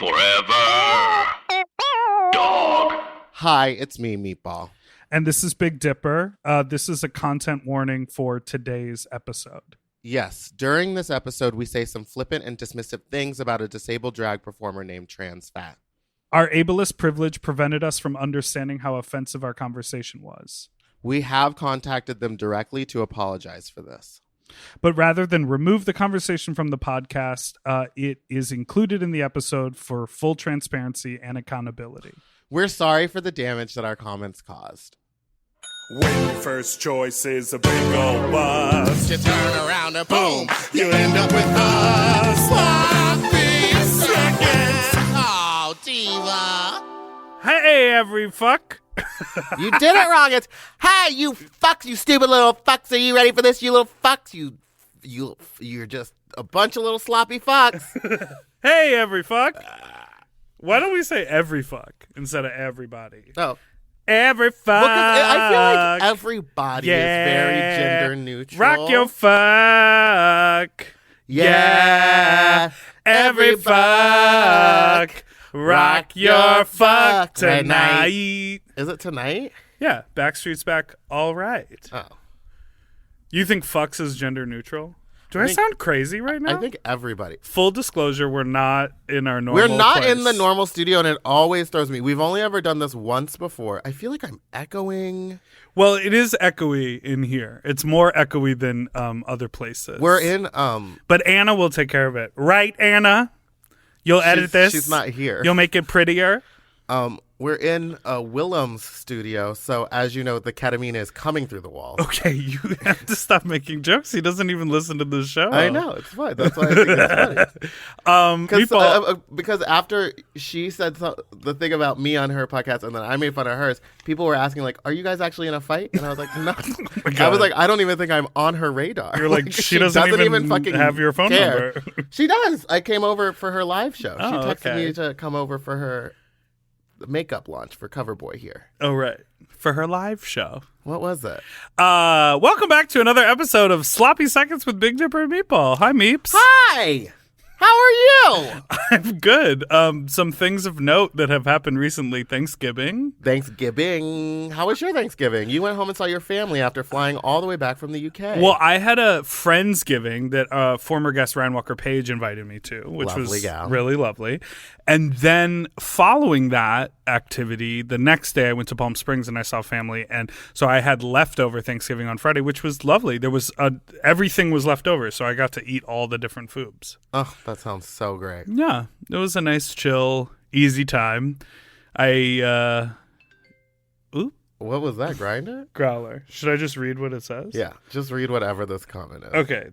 Forever. Dog. Hi, it's me, Meatball. And this is Big Dipper. This is a content warning for today's episode. Yes, during this episode, we say some flippant and dismissive things about a disabled drag performer named Trans Fat. Our ableist privilege prevented us from understanding how offensive our conversation was. We have contacted them directly to apologize for this. But rather than remove the conversation from the podcast, it is included in the episode for full transparency and accountability. We're sorry for the damage that our comments caused. When your first choice is a big old bus, You turn around and boom, you end up with us. Sloppy seconds. Oh, diva. Hey, every fuck. You did it wrong. It's, hey, you fucks, you stupid little fucks. Are you ready for this, you little fucks? You're just a bunch of little sloppy fucks. Hey, every fuck. Why don't we say every fuck instead of everybody? Oh. Every fuck. Well, 'cause I feel like everybody is very gender neutral. Rock your fuck. Yeah. Every fuck. Rock your fuck tonight. Is it tonight? Yeah, Backstreet's back. All right. Oh. You think fucks is gender neutral? Do I sound crazy right now? I think everybody. Full disclosure, we're not in our normal We're not place. in the normal studio, and it always throws me. We've only ever done this once before. I feel like I'm echoing. Well, it is echoey in here. It's more echoey than other places. We're in. But Anna will take care of it. Right, Anna? You'll edit this? She's not here. You'll make it prettier? We're in Willem's studio, so as you know, the ketamine is coming through the walls. Okay, you have to stop making jokes. He doesn't even listen to the show. I know, it's fun. That's why I think it's funny. Because after she said the thing about me on her podcast, and then I made fun of hers, people were asking, like, are you guys actually in a fight? And I was like, no. I was like, I don't even think I'm on her radar. You're like, she doesn't even fucking have your phone number. She does. I came over for her live show. She texted okay. me to come over for her makeup launch for Coverboy here. Oh, right. For her live show. What was it? Welcome back to another episode of Sloppy Seconds with Big Dipper and Meatball. Hi, Meeps. Hi! How are you? I'm good. Some things of note that have happened recently. Thanksgiving. How was your Thanksgiving? You went home and saw your family after flying all the way back from the UK. Well, I had a Friendsgiving that former guest Ryan Walker-Page invited me to, which Lovely was gal. really lovely. And then following that activity, the next day I went to Palm Springs and I saw family. And so I had leftover Thanksgiving on Friday, which was lovely. There was everything was left over, so I got to eat all the different foods. Oh, that sounds so great. Yeah, it was a nice, chill, easy time. What was that, Grindr? Growler. Should I just read what it says? Yeah, just read whatever this comment is. Okay.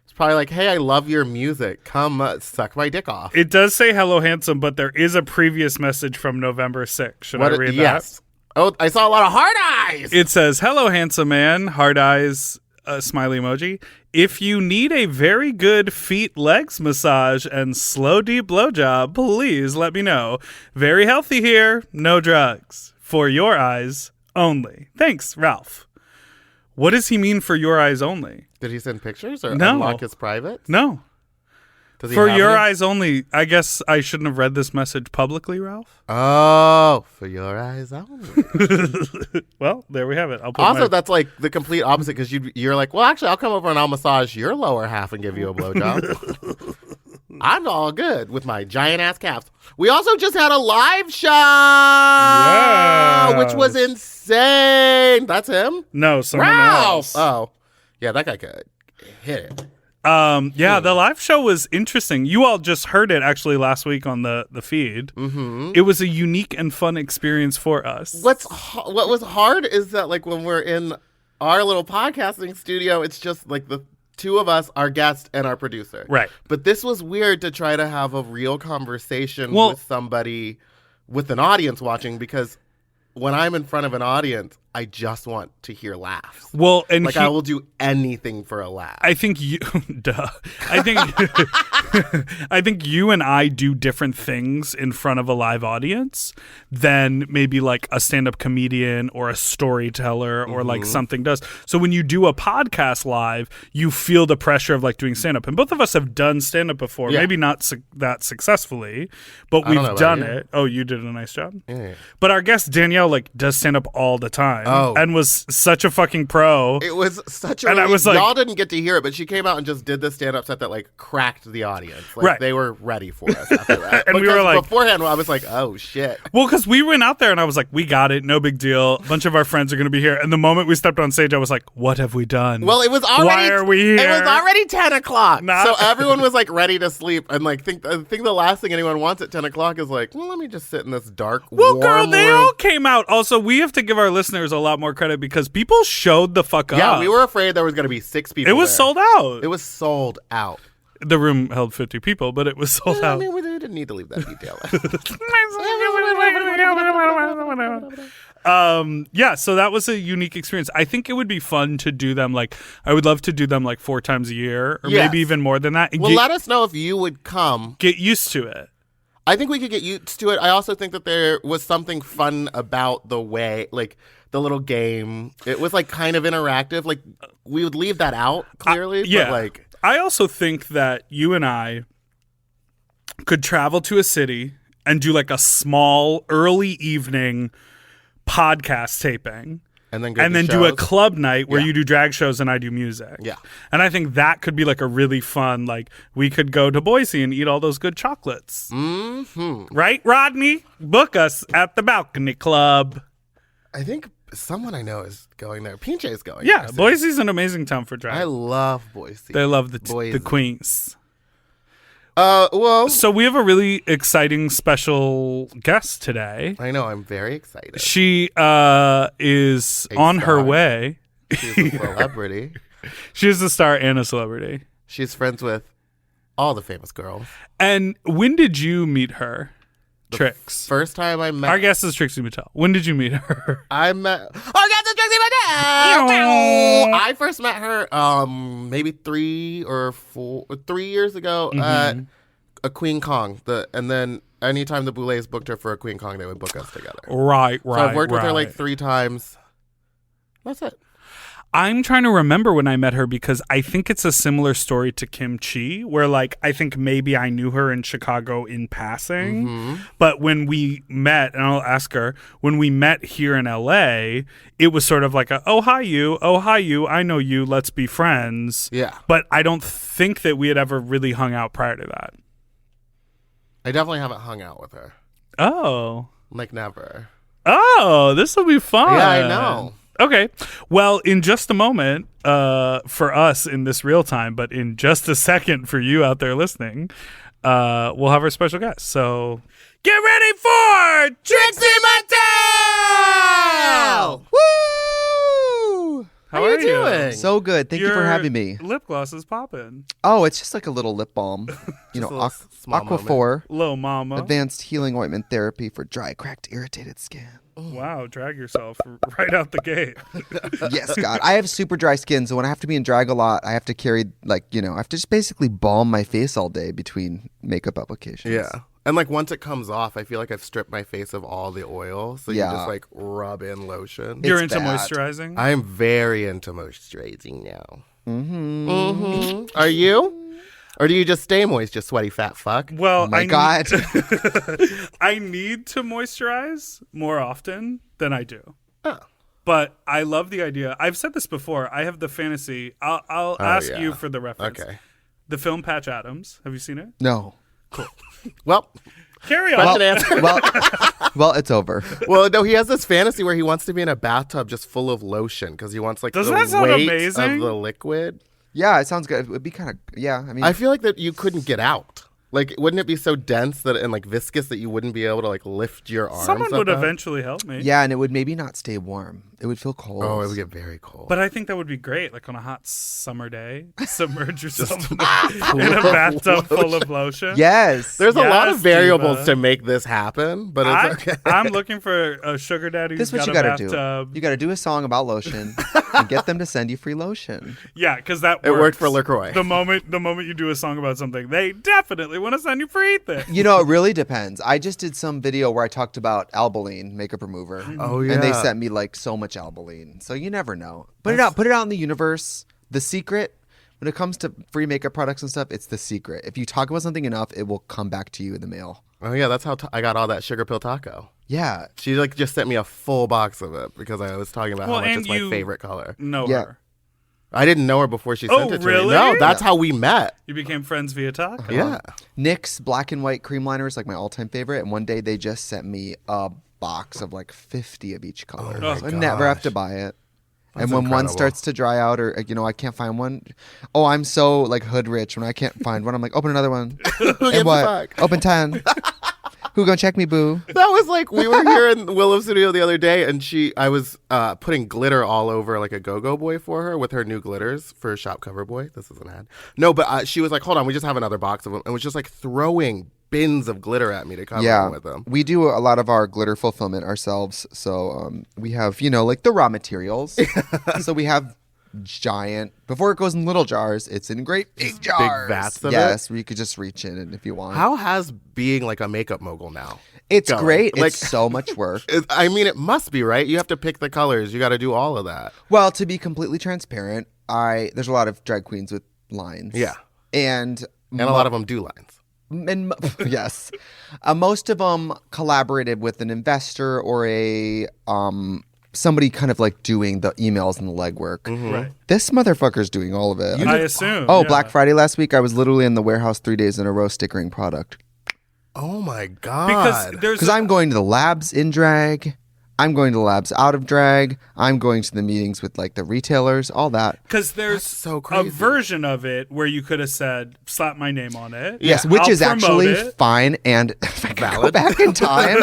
It's probably like, hey, I love your music. Come suck my dick off. It does say hello, handsome, but there is a previous message from November 6th. Should I read yes. that? Oh, I saw a lot of heart eyes. It says, hello, handsome man, hard eyes, smiley emoji. If you need a very good feet, legs massage and slow, deep blowjob, please let me know. Very healthy here. No drugs. For your eyes only. Thanks, Ralph. What does he mean for your eyes only? Did he send pictures or No. unlock his private? No. Does he For have your any? eyes only. I guess I shouldn't have read this message publicly, Ralph. Oh, for your eyes only. Well, there we have it. I'll put Also, my... that's like the complete opposite because you're like, well, actually, I'll come over and I'll massage your lower half and give you a blowjob. I'm all good with my giant ass calves. We also just had a live show, which was insane. That's him? No, someone Ralph. else. Oh, yeah, that guy could hit it. Yeah, the live show was interesting. You all just heard it actually last week on the feed. Mm-hmm. It was a unique and fun experience for us. What was hard is that like when we're in our little podcasting studio, it's just like the two of us, our guest and our producer. Right. But this was weird to try to have a real conversation with somebody, with an audience watching, because when I'm in front of an audience, I just want to hear laughs. Well, and I will do anything for a laugh. I think you, duh. I think, I think you and I do different things in front of a live audience than maybe like a stand-up comedian or a storyteller or like something does. So when you do a podcast live, you feel the pressure of like doing stand-up, and both of us have done stand-up before. Yeah. Maybe not that successfully, but I don't know we've about done you. it. Oh, you did a nice job. Yeah. But our guest Danielle like does stand-up all the time, Oh. and was such a fucking pro. It was such a And I was like- y'all didn't get to hear it, but she came out and just did this stand-up set that like cracked the audience. Like Right. they were ready for us after that. And we Because were like- beforehand, I was like, oh shit. Well, because we went out there and I was like, we got it, no big deal. A bunch of our friends are going to be here. And the moment we stepped on stage, I was like, what have we done? Well, it was already. Why are we here? It was already 10 o'clock. Not- So everyone was like ready to sleep. And like, I think the last thing anyone wants at 10 o'clock is like, well, let me just sit in this dark, Well, warm girl, they room. all came out. Also, we have to give our listeners a lot more credit because people showed the fuck up. Yeah, we were afraid there was going to be 6 people. It was there. sold out. It was sold out. The room held 50 people, but it was sold I out. mean, we didn't need to leave that detail. Yeah, so that was a unique experience. I think it would be fun to do them like, I would love to do them like 4 times a year or Yes. maybe even more than that. And Well, let us know if you would come. get used to it. I think we could get used to it. I also think that there was something fun about the way, like, the little game. It was, like, kind of interactive. Like, we would leave that out, clearly. Yeah. But, like, I also think that you and I could travel to a city and do like a small early evening podcast taping and then go and to then do a shows. club night where Yeah. you do drag shows and I do music. Yeah. And I think that could be like a really fun, like we could go to Boise and eat all those good chocolates. Mm-hmm. Right, Rodney? Book us at the Balcony Club. I think someone I know is going there. Pinche is going Yeah, there soon. Boise's an amazing town for drag. I love Boise. They love the Boise. queens. Well, So we have a really exciting special guest today. I know. I'm very excited. She is A on her star. way. She's a celebrity. She is a star and a celebrity. She's friends with all the famous girls. And when did you meet her? Trix. First time I met Our guest is Trixie Mattel. When did you meet her? I met. Oh, that's a Trixie Mattel. I first met her maybe 3 years ago at a Queen Kong. And then anytime the Boulets booked her for a Queen Kong, they would book us together. Right. So I've worked with her like 3 times. That's it. I'm trying to remember when I met her because I think it's a similar story to Kim Chi, where like I think maybe I knew her in Chicago in passing, but when we met, and I'll ask her, when we met here in LA, it was sort of like oh hi you, I know you, let's be friends. Yeah. But I don't think that we had ever really hung out prior to that. I definitely haven't hung out with her. Oh. Like never. Oh, this will be fun. Yeah, I know. Okay. Well, in just a moment, for us in this real time, but in just a second for you out there listening, we'll have our special guest. So get ready for Trixie Mattel! Woo! How are are you you? doing? So good. Thank you for Your having me. Lip gloss is popping. Oh, it's just like a little lip balm. You know, a little small Aquaphor, Little mama. advanced healing ointment therapy for dry, cracked, irritated skin. Wow, drag yourself right out the gate. Yes, God. I have super dry skin, so when I have to be in drag a lot, I have to carry, like, you know, I have to just basically balm my face all day between makeup applications. Yeah. And like once it comes off, I feel like I've stripped my face of all the oil. So you Yeah. just like rub in lotion. You're It's into bad. moisturizing? I'm very into moisturizing now. Are you? Or do you just stay moist, you sweaty fat fuck? Well, Oh my God. I need to moisturize more often than I do. Oh. But I love the idea. I've said this before. I have the fantasy. I'll ask yeah. you for the reference. Okay. The film Patch Adams. Have you seen it? No. Well, Carry on. question answered. Well, it's over. Well, no, he has this fantasy where he wants to be in a bathtub just full of lotion because he wants like Doesn't the that sound weight amazing? of the liquid. Yeah, it sounds good. It would be kind of, yeah. I mean, I feel like that you couldn't get out. Like, wouldn't it be so dense that and like viscous that you wouldn't be able to like lift your arms? Someone would up out? eventually help me. yeah, and it would maybe not stay warm. It would feel cold. Oh, it would get very cold. But I think that would be great, like on a hot summer day, submerge yourself in a bathtub full of lotion. Yes. There's a lot of Yes, variables diva. to make this happen, but it's okay. I'm looking for a sugar daddy This who's is what got you a gotta do. bathtub. You gotta do a song about lotion and get them to send you free lotion. Yeah, because that It worked works. for LaCroix. The moment you do a song about something, they definitely want to send you free things. You know, it really depends. I just did some video where I talked about Albolene makeup remover. Oh, yeah. And they sent me like so much Albolene. So you never know. Put it out in the universe. The secret, when it comes to free makeup products and stuff, it's the secret. If you talk about something enough, it will come back to you in the mail. Oh, yeah, that's how I got all that sugar pill taco. Yeah. She like just sent me a full box of it because I was talking about Well, how much and it's my you- favorite color. Know Yeah. her. I didn't know her before she sent it to really? me. No, that's how we met. You became friends via talk? Yeah. NYX black and white cream liner is like my all-time favorite. And one day they just sent me a box of like 50 of each color. Oh, So I my never have gosh. to buy it. That's And when one incredible. starts to dry out or, I can't find one. Oh, I'm so like hood rich when I can't find one. I'm like, open another one. Who gives a And what? fuck? Open 10. Who gonna check me, boo? That was like we were here in Willow Studio the other day, and I was putting glitter all over like a go-go boy for her with her new glitters for Shop Cover Boy. This is an ad. No, but she was like, "Hold on, we just have another box of them," and was just like throwing bins of glitter at me to cover them with them. We do a lot of our glitter fulfillment ourselves. So we have, like the raw materials. So we have giant, before it goes in little jars, it's in great big jars. vats of yes, where you could just reach in and if you want. How has being like a makeup mogul now? It's going? great. Like- It's so much work. I mean, it must be, right? You have to pick the colors. You got to do all of that. Well, to be completely transparent, there's a lot of drag queens with lines. Yeah. And And a lot of them do lines. yes, most of them collaborated with an investor or a somebody kind of like doing the emails and the legwork. Right. This motherfucker's doing all of it. I assume. Oh, yeah. Black Friday last week, I was literally in the warehouse 3 days in a row stickering product. Oh my god! Because there's Because I'm going to the labs in drag. I'm going to the labs out of drag. I'm going to the meetings with like the retailers, all that. Because there's so a crazy. version of it where you could have said, slap my name on it. Yes, which I'll is promote actually it. fine. And if I could go Valid. back in time,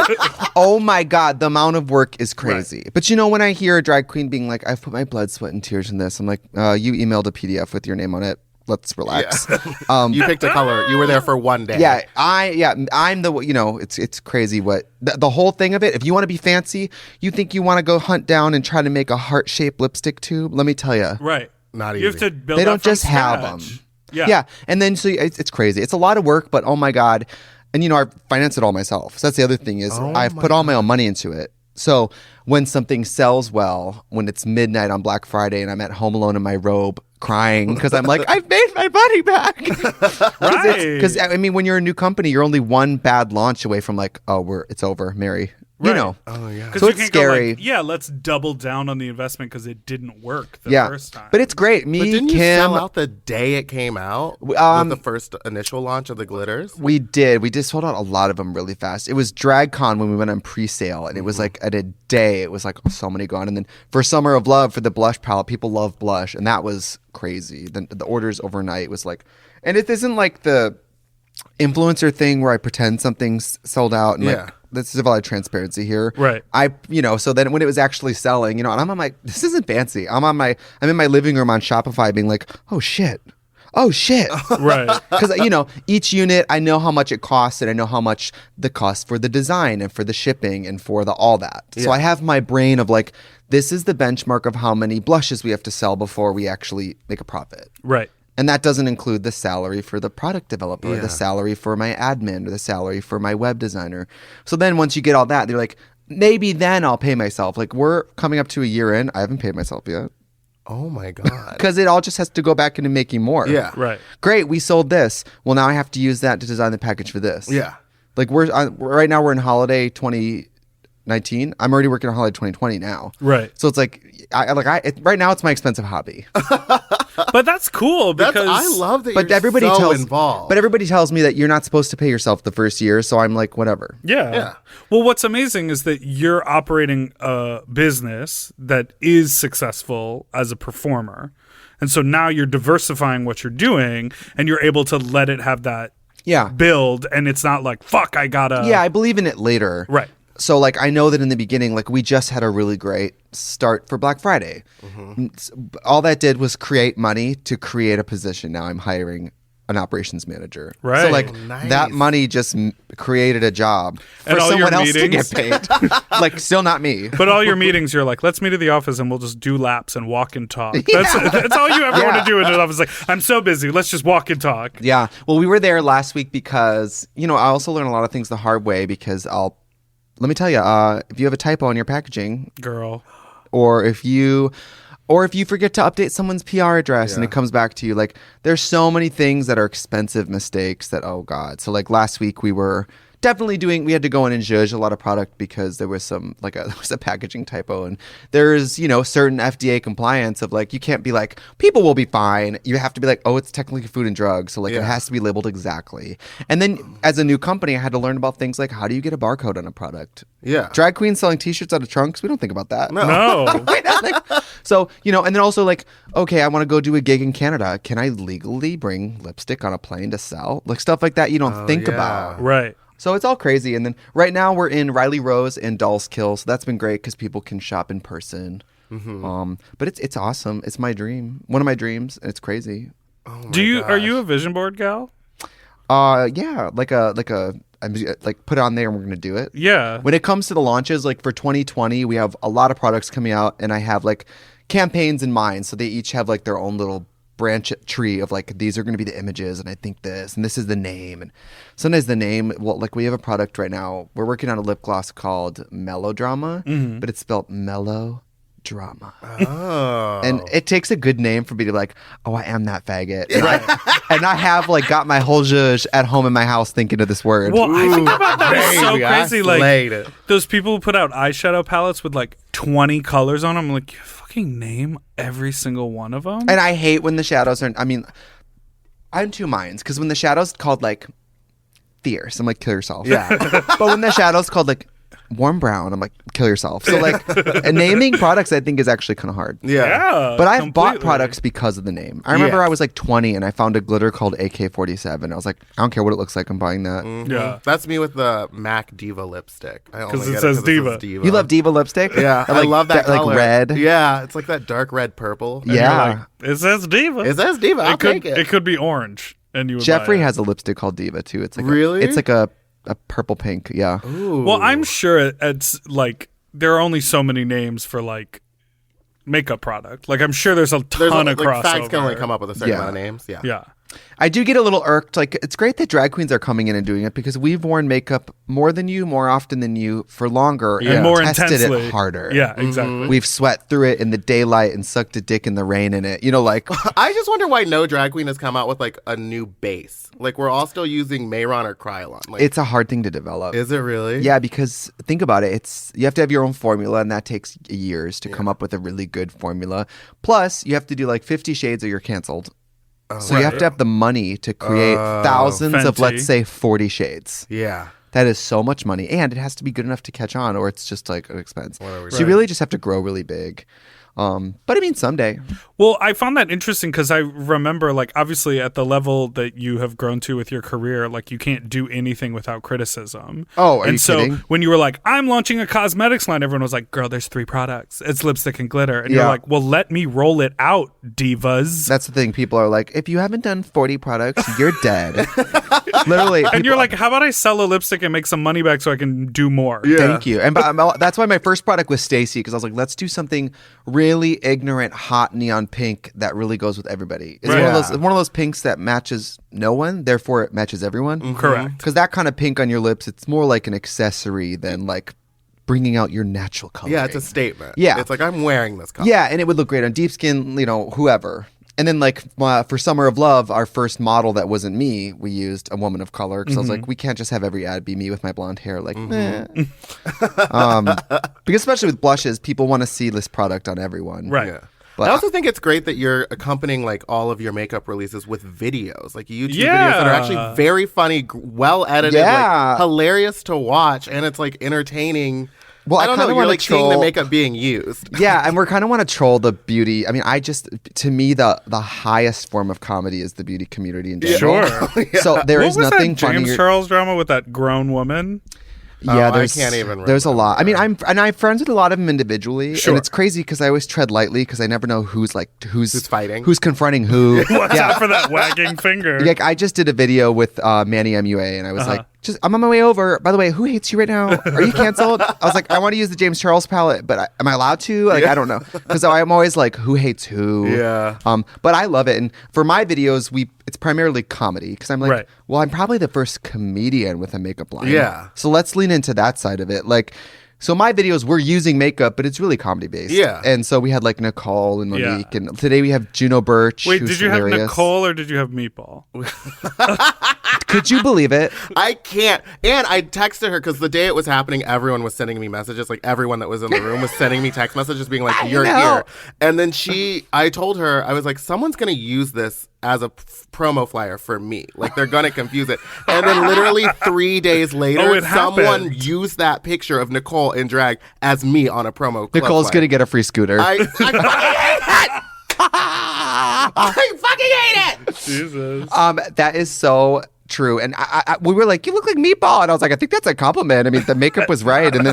oh my God, the amount of work is crazy. But when I hear a drag queen being like, I've put my blood, sweat, and tears in this, I'm like, you emailed a PDF with your name on it. Let's relax. You picked a color. You were there for one day. Yeah, I'm the it's crazy what the whole thing of it. If you want to be fancy, you think you want to go hunt down and try to make a heart-shaped lipstick tube. Let me tell you, Right. Not You have easy. to build they that don't from just have scratch. them. Yeah. and then so it's crazy. It's a lot of work, but oh my God, and I finance it all myself. So that's the other thing is I've put all my own money into it. So when something sells well, when it's midnight on Black Friday and I'm at home alone in my robe crying because I'm like, I've made my money back. Right. Because I mean, when you're a new company, you're only one bad launch away from like, it's over, Mary. You Right. know. Oh yeah. Because So you it's can't scary. go like, let's double down on the investment because it didn't work the Yeah, first time. but it's great. Me, But didn't you Kim, sell out the day it came out with the first initial launch of the glitters? we did. We did sold out a lot of them really fast. It was DragCon when we went on pre-sale, and it was like at a day, it was like so many gone. And then for Summer of Love, for the blush palette, people love blush, and that was crazy. The orders overnight was like, and it isn't like the influencer thing where I pretend something's sold out and Yeah. like. This is a lot of transparency here. Right. So then when it was actually selling, and I'm on this isn't fancy. I'm in my living room on Shopify being like, oh shit. Right. Because, each unit, I know how much it costs and I know how much the cost for the design and for the shipping and for all that. So I have my brain of like, this is the benchmark of how many blushes we have to sell before we actually make a profit. Right. And that doesn't include the salary for the product developer, or Yeah. the salary for my admin, or the salary for my web designer. So then once you get all that, they're like, maybe then I'll pay myself. Like we're coming up to a year in. I haven't paid myself yet. Oh my god. Because it all just has to go back into making more. Yeah. Right. Great, we sold this. Well, now I have to use that to design the package for this. Yeah. Like right now we're in holiday 2019. I'm already working on holiday 2020 now. Right. So it's like right now it's my expensive hobby. But that's cool because I love that But you're everybody so tells involved. But everybody tells me that you're not supposed to pay yourself the first year. So I'm like, whatever. Yeah. Well, what's amazing is that you're operating a business that is successful as a performer. And so now you're diversifying what you're doing and you're able to let it have that Yeah. build. And it's not like, fuck, I gotta. Yeah, I believe in it later. Right. So like I know that in the beginning, like we just had a really great start for Black Friday. All that did was create money to create a position. Now I'm hiring an operations manager. Right. So like nice. that money just created a job for And all your someone else to meetings? get paid. Like still not me. But all your meetings, you're like, let's meet at the office and we'll just do laps and walk and talk. That's all you ever want to do in an office. Like, I'm so busy. Let's just walk and talk. Yeah. Well, we were there last week because, I also learned a lot of things the hard way because let me tell you, if you have a typo in your packaging, Girl. or if you forget to update someone's PR address and it comes back to you, like there's so many things that are expensive mistakes that, oh God. So like last week we were definitely we had to go in and judge a lot of product because there was there was a packaging typo, and there's, certain FDA compliance of like, you can't be like, people will be fine. You have to be like, oh, it's technically food and drugs. So like it has to be labeled exactly. And then as a new company, I had to learn about things like how do you get a barcode on a product? Yeah. Drag queens selling t-shirts out of trunks. We don't think about that. No. So, and then also like, okay, I want to go do a gig in Canada. Can I legally bring lipstick on a plane to sell? Like stuff like that you don't think about. Right. So it's all crazy. And then right now we're in Riley Rose and Dolls Kill. So that's been great because people can shop in person. But it's awesome. It's my dream. One of my dreams. And it's crazy. Oh Are you a vision board gal? Yeah, I'm like put it on there and we're going to do it. Yeah. When it comes to the launches, like for 2020, we have a lot of products coming out and I have like campaigns in mind. So they each have like their own little branch tree of like, these are going to be the images and I think this and this is the name. And sometimes the name, well, like we have a product right now. We're working on a lip gloss called Melodrama, but it's spelled Melodrama. Oh. And it takes a good name for me to be like, oh, I am that faggot. And I have like got my whole zhuzh at home in my house thinking of this word. Well, I think about that. It's so Baby, I crazy. slayed Like it. those people who put out eyeshadow palettes with like 20 colors on them. I'm like, you fucking name every single one of them. And I hate when the shadows are, I'm two minds because when the shadow's called like fierce, I'm like, kill yourself. Yeah. But when the shadow's called like warm brown, I'm like, kill yourself. So like naming products I think is actually kind of hard. Yeah. But I've bought completely. products because of the name. I remember Yeah. I was like 20 and I found a glitter called AK-47. I was like, I don't care what it looks like, I'm buying that. Yeah. That's me with the MAC Diva lipstick. Because it says Diva. You love Diva lipstick? Yeah, I I love that color. Like red. Yeah, it's like that dark red purple. And you're Yeah. like, it says Diva. It says Diva. I'll take it. It could be orange. And you would Jeffrey buy it. has a lipstick called Diva too. It's like Really? it's like a purple pink. Yeah. Ooh. Well, I'm sure it's like there are only so many names for like makeup product. Like I'm sure there's a There's ton like of crossover. facts can only come up with a certain Yeah. amount of names. Yeah. Yeah. I do get a little irked. Like, it's great that drag queens are coming in and doing it because we've worn makeup more than you, more often than you, for longer, And and more tested intensely. it harder. Yeah, exactly. We've sweat through it in the daylight and sucked a dick in the rain in it. Like, I just wonder why no drag queen has come out with like a new base. Like we're all still using Mayron or Krylon. Like, it's a hard thing to develop. is it really? Yeah, because think about it. You have to have your own formula, and that takes years to come up with a really good formula. Plus, you have to do like 50 shades or you're canceled. So you have to have the money to create thousands of, Fenty. let's say, 40 shades. Yeah. That is so much money, and it has to be good enough to catch on, or it's just like an expense. are we So you really just have to grow really big. But I mean, someday. Well, I found that interesting because I remember, like, obviously at the level that you have grown to with your career, like, you can't do anything without criticism. Oh, are and you so kidding? when you were like, I'm launching a cosmetics line, everyone was like, girl, there's 3 products. It's lipstick and glitter. And you're Yeah. like, well, let me roll it out, divas. That's the thing. People are like, if you haven't done 40 products, you're dead. Literally. and people- you're like, how about I sell a lipstick and make some money back so I can do more? Yeah. Thank you. And that's why my first product was Stacy, because I was like, let's do something really ignorant, hot neon pink that really goes with everybody. It's Right. one of those pinks that matches no one, therefore it matches everyone. Correct. Because that kind of pink on your lips, it's more like an accessory than like bringing out your natural color. Yeah, it's a statement. Yeah. It's like I'm wearing this color. Yeah, and it would look great on deep skin, whoever. And then, like, for Summer of Love, our first model that wasn't me, we used a woman of color. Because I was like, we can't just have every ad be me with my blonde hair. Like, because especially with blushes, people want to see this product on everyone. Right. Yeah. But I also think it's great that you're accompanying like all of your makeup releases with videos, like YouTube Yeah. videos that are actually very funny, well edited, Yeah. like hilarious to watch, and it's like entertaining. Well, I I don't know. kinda You're wanna like seeing the troll- makeup being used. Yeah, and we're kind of want to troll the beauty. I mean, to me, the highest form of comedy is the beauty community in general. Sure. So there What is was nothing that James funnier. Charles drama with that grown woman? Yeah, I can't even there's a lot. I mean, remember. I'm friends with a lot of them individually, Sure. and it's crazy because I always tread lightly because I never know who's fighting, who's confronting who. Watch out for that wagging finger. Like I just did a video with Manny MUA, and I was like, I'm on my way over. By the way, who hates you right now? Are you canceled? I was like, I want to use the James Charles palette, but am I allowed to? Like, I don't know, because I'm always like, who hates who? Yeah. But I love it, and for my videos, it's primarily comedy because I'm like, Right. well, I'm probably the first comedian with a makeup line. Yeah. So let's lean into that side of it, like. So my videos, we're using makeup, but it's really comedy based. Yeah. And so we had like Nicole and Yeah. Monique, and today we have Juno Birch. Wait, who's did you hilarious. have Nicole or did you have Meatball? Could you believe it? I can't. And I texted her because the day it was happening, everyone was sending me messages. Like everyone that was in the room was sending me text messages being like, "You're know. here." And then I told her, I was like, "Someone's gonna use this as a promo flyer for me. Like they're gonna confuse it." And then literally 3 days later, it someone happened. used that picture of Nicole in drag as me on a promo. club Nicole's flyer. gonna get a free scooter. I fucking hate it. I fucking hate it. Jesus. That is so true. And we were like, you look like Meatball, and I was like, I think that's a compliment. I mean, the makeup was right. And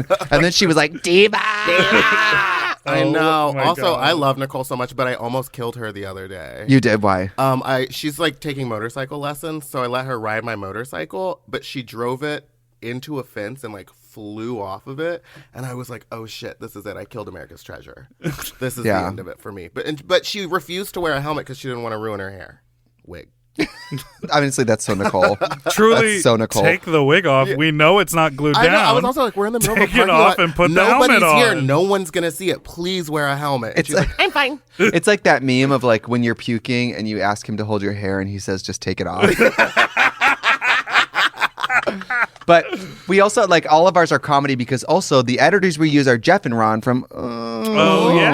then she was like, diva. I Oh know. my Also, God. I love Nicole so much, but I almost killed her the other day. You did? Why? She's like taking motorcycle lessons, so I let her ride my motorcycle, but she drove it into a fence and like flew off of it, and I was like, oh shit, this is it. I killed America's treasure. This is the end of it for me. But she refused to wear a helmet because she didn't want to ruin her hair. Wig. Honestly, that's so Nicole. Truly, That's so Nicole. take the wig off. We know it's not glued I down. know. I was also like, we're in the middle of a Take it parking off lot. and put the Nobody's helmet here. on. No one's gonna see it. Please wear a helmet. And It's she's like- like, I'm fine. It's like that meme of like when you're puking and you ask him to hold your hair and he says, just take it off. But we also like all of ours are comedy because also the editors we use are Jeff and Ron from Oh yeah.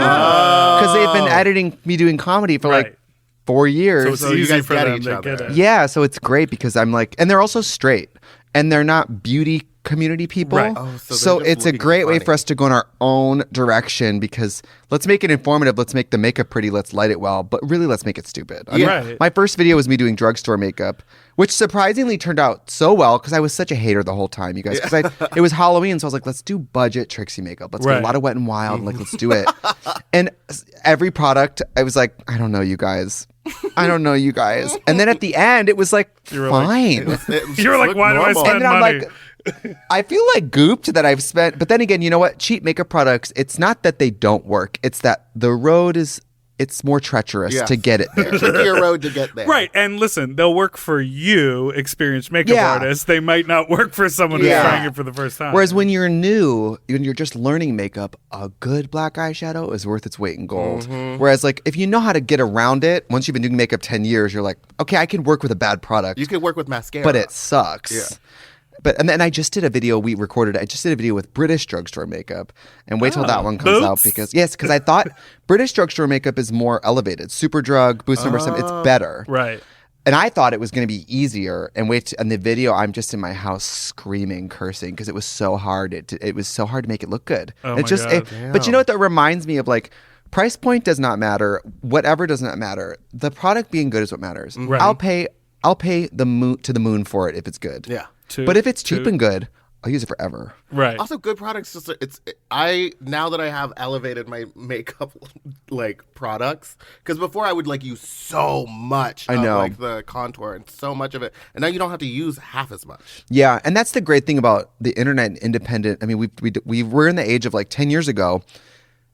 because they've been editing me doing comedy for Right. like 4 years. So you easy guys for get them. each They other. get it. Yeah, so it's great because I'm like, and they're also straight, and they're not beauty community people. Right. Oh, so so they're just it's a looking great way funny. for us to go in our own direction because let's make it informative, let's make the makeup pretty, let's light it well, but really let's make it stupid. I mean, Right. my first video was me doing drugstore makeup, which surprisingly turned out so well because I was such a hater the whole time, you guys. Because it was Halloween, so I was like, let's do budget Trixie makeup. Let's get Right. a lot of Wet and Wild, like let's do it. And every product, I was like, I don't know, you guys. I don't know, you guys. And then at the end, it was like, were like, fine. You were like, why do I spend And then I'm money? like, I feel like gooped that I've spent. But then again, you know what? Cheap makeup products, it's not that they don't work. It's that the road it's more treacherous Yeah. to get it there. Trickier road to get there. Right, and listen, they'll work for you, experienced makeup Yeah. artists. They might not work for someone who's Yeah. trying it for the first time. Whereas when you're new, when you're just learning makeup, a good black eyeshadow is worth its weight in gold. Whereas like if you know how to get around it, once you've been doing makeup 10 years, you're like, okay, I can work with a bad product, You could work with mascara. but it sucks. Yeah. But and then I just did a video I just did a video with British drugstore makeup, and wait till that one comes out Boots? because I thought British drugstore makeup is more elevated. Superdrug, Boost number 7, it's better. right. And I thought it was going to be easier. And in the video, I'm just in my house screaming, cursing because it was so hard. It was so hard to make it look good. Oh It my just, God. but you know what? That reminds me of like price point does not matter. Whatever does not matter. The product being good is what matters. Right. I'll pay the moon for it if it's good. Yeah. But if it's cheap and good, I'll use it forever. Right. Also, good products. Now that I have elevated my makeup like products, because before I would like use so much. I know. Of, like the contour and so much of it, and now you don't have to use half as much. Yeah, and that's the great thing about the internet and independent. I mean, we were in the age of like 10 years ago.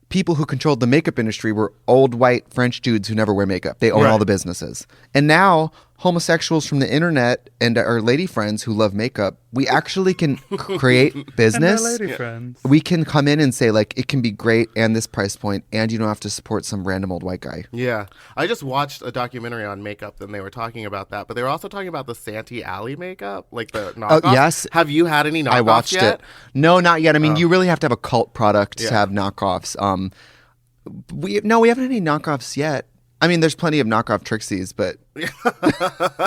People who controlled the makeup industry were old white French dudes who never wear makeup. They own all the businesses. And now homosexuals from the internet and our lady friends who love makeup, we actually can create and business. their lady friends. We can come in and say like it can be great and this price point, and you don't have to support some random old white guy. Yeah, I just watched a documentary on makeup, and they were talking about that, but they were also talking about the Santee Alley makeup, like the knockoff. Yes. Have you had any knockoffs I watched yet? it. No, not yet. I mean, you really have to have a cult product to Yeah. have knockoffs. We haven't had any knockoffs yet. I mean, there's plenty of knockoff Trixies, but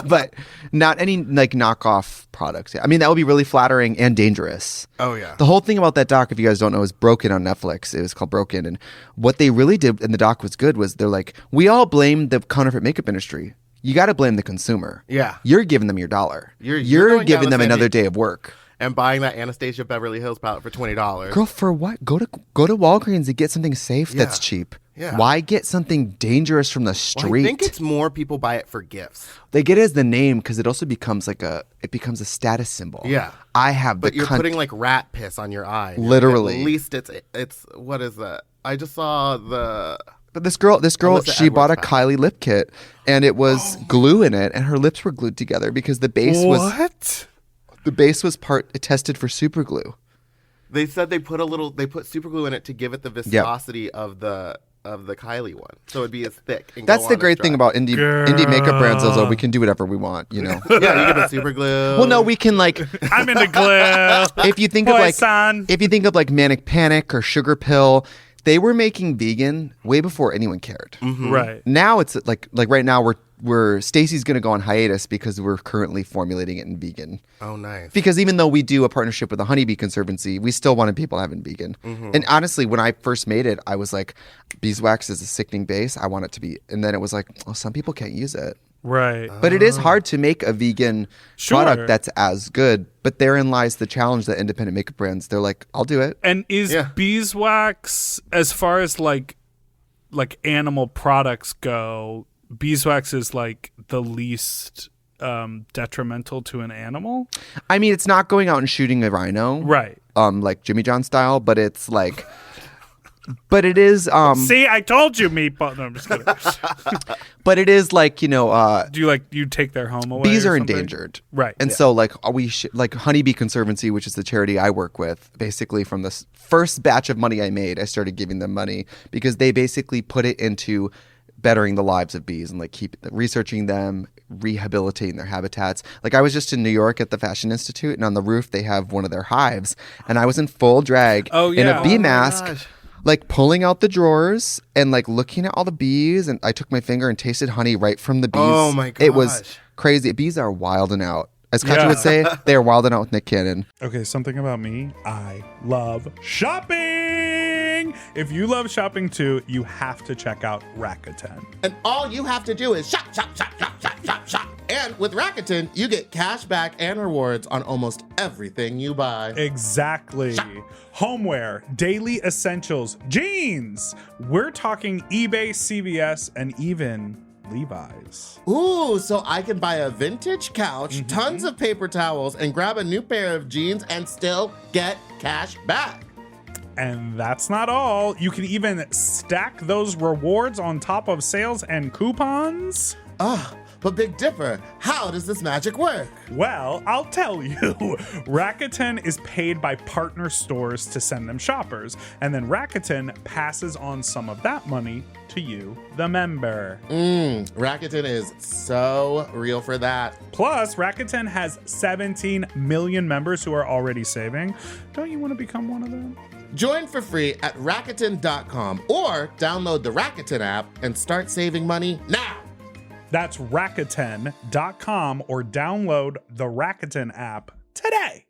but not any like knockoff products yet. I mean, that would be really flattering and dangerous. Oh yeah. The whole thing about that doc, if you guys don't know, is Broken on Netflix. It was called Broken, and what they really did, and the doc was good, was they're like, we all blame the counterfeit makeup industry. You got to blame the consumer. Yeah. You're giving them your dollar. You're You're going down giving the them same another route. day of work. and buying that Anastasia Beverly Hills palette for $20. Girl, for what? Go to Walgreens and get something safe that's cheap. Yeah. Why get something dangerous from the street? Well, I think it's more people buy it for gifts. They get it as the name because it also becomes a status symbol. Yeah. I have But you're putting like rat piss on your eye. Literally. At least it's what is that? I just saw the. But this girl, Alyssa she bought a Edwards Kylie lip kit, and it was glue in it, and her lips were glued together because the base was tested for super glue. They said they put super glue in it to give it the viscosity of the Kylie one, so it'd be as thick. And That's the great thing about indie makeup brands, is we can do whatever we want, you know. Yeah, you can put super glue. Well, no, we can like. I'm into glue. If you think of like Manic Panic or Sugar Pill, they were making vegan way before anyone cared. Mm-hmm. Right. Now it's like right now we're Stacey's going to go on hiatus because we're currently formulating it in vegan. Oh, nice. Because even though we do a partnership with the Honeybee Conservancy, we still wanted people having vegan. Mm-hmm. And honestly, when I first made it, I was like, beeswax is a sickening base. I want it to be. And then it was like, oh, some people can't use it. Right. But it is hard to make a vegan product that's as good. But therein lies the challenge that independent makeup brands, they're like, I'll do it. And is beeswax, as far as like animal products go, beeswax is like the least detrimental to an animal? I mean, it's not going out and shooting a rhino. Right. Like Jimmy John style, but it's like... But it is... See, I told you, Meatball. No, I'm just kidding. But it is like, you know... Do you take their home away? Bees are something? endangered. Right. And so like like Honeybee Conservancy, which is the charity I work with, basically from this first batch of money I made, I started giving them money because they basically put it into bettering the lives of bees and like keep researching them, rehabilitating their habitats. Like I was just in New York at the Fashion Institute, and on the roof they have one of their hives, and I was in full drag in a bee mask. Gosh. Like pulling out the drawers and like looking at all the bees, and I took my finger and tasted honey right from the bees. Oh my gosh. It was crazy. Bees are wilding out. As Katya would say, they are wilding out with Nick Cannon. Okay, something about me. I love shopping. If you love shopping too, you have to check out Rakuten. And all you have to do is shop, shop, shop, shop, shop, shop, shop. And with Rakuten, you get cash back and rewards on almost everything you buy. Exactly. Homeware, daily essentials, jeans. We're talking eBay, CVS, and even Levi's. Ooh, so I can buy a vintage couch, tons of paper towels, and grab a new pair of jeans and still get cash back. And that's not all. You can even stack those rewards on top of sales and coupons. But Big Dipper, how does this magic work? Well, I'll tell you. Rakuten is paid by partner stores to send them shoppers, and then Rakuten passes on some of that money to you, the member. Rakuten is so real for that. Plus, Rakuten has 17 million members who are already saving. Don't you want to become one of them? Join for free at Rakuten.com or download the Rakuten app and start saving money now. That's Rakuten.com or download the Rakuten app today.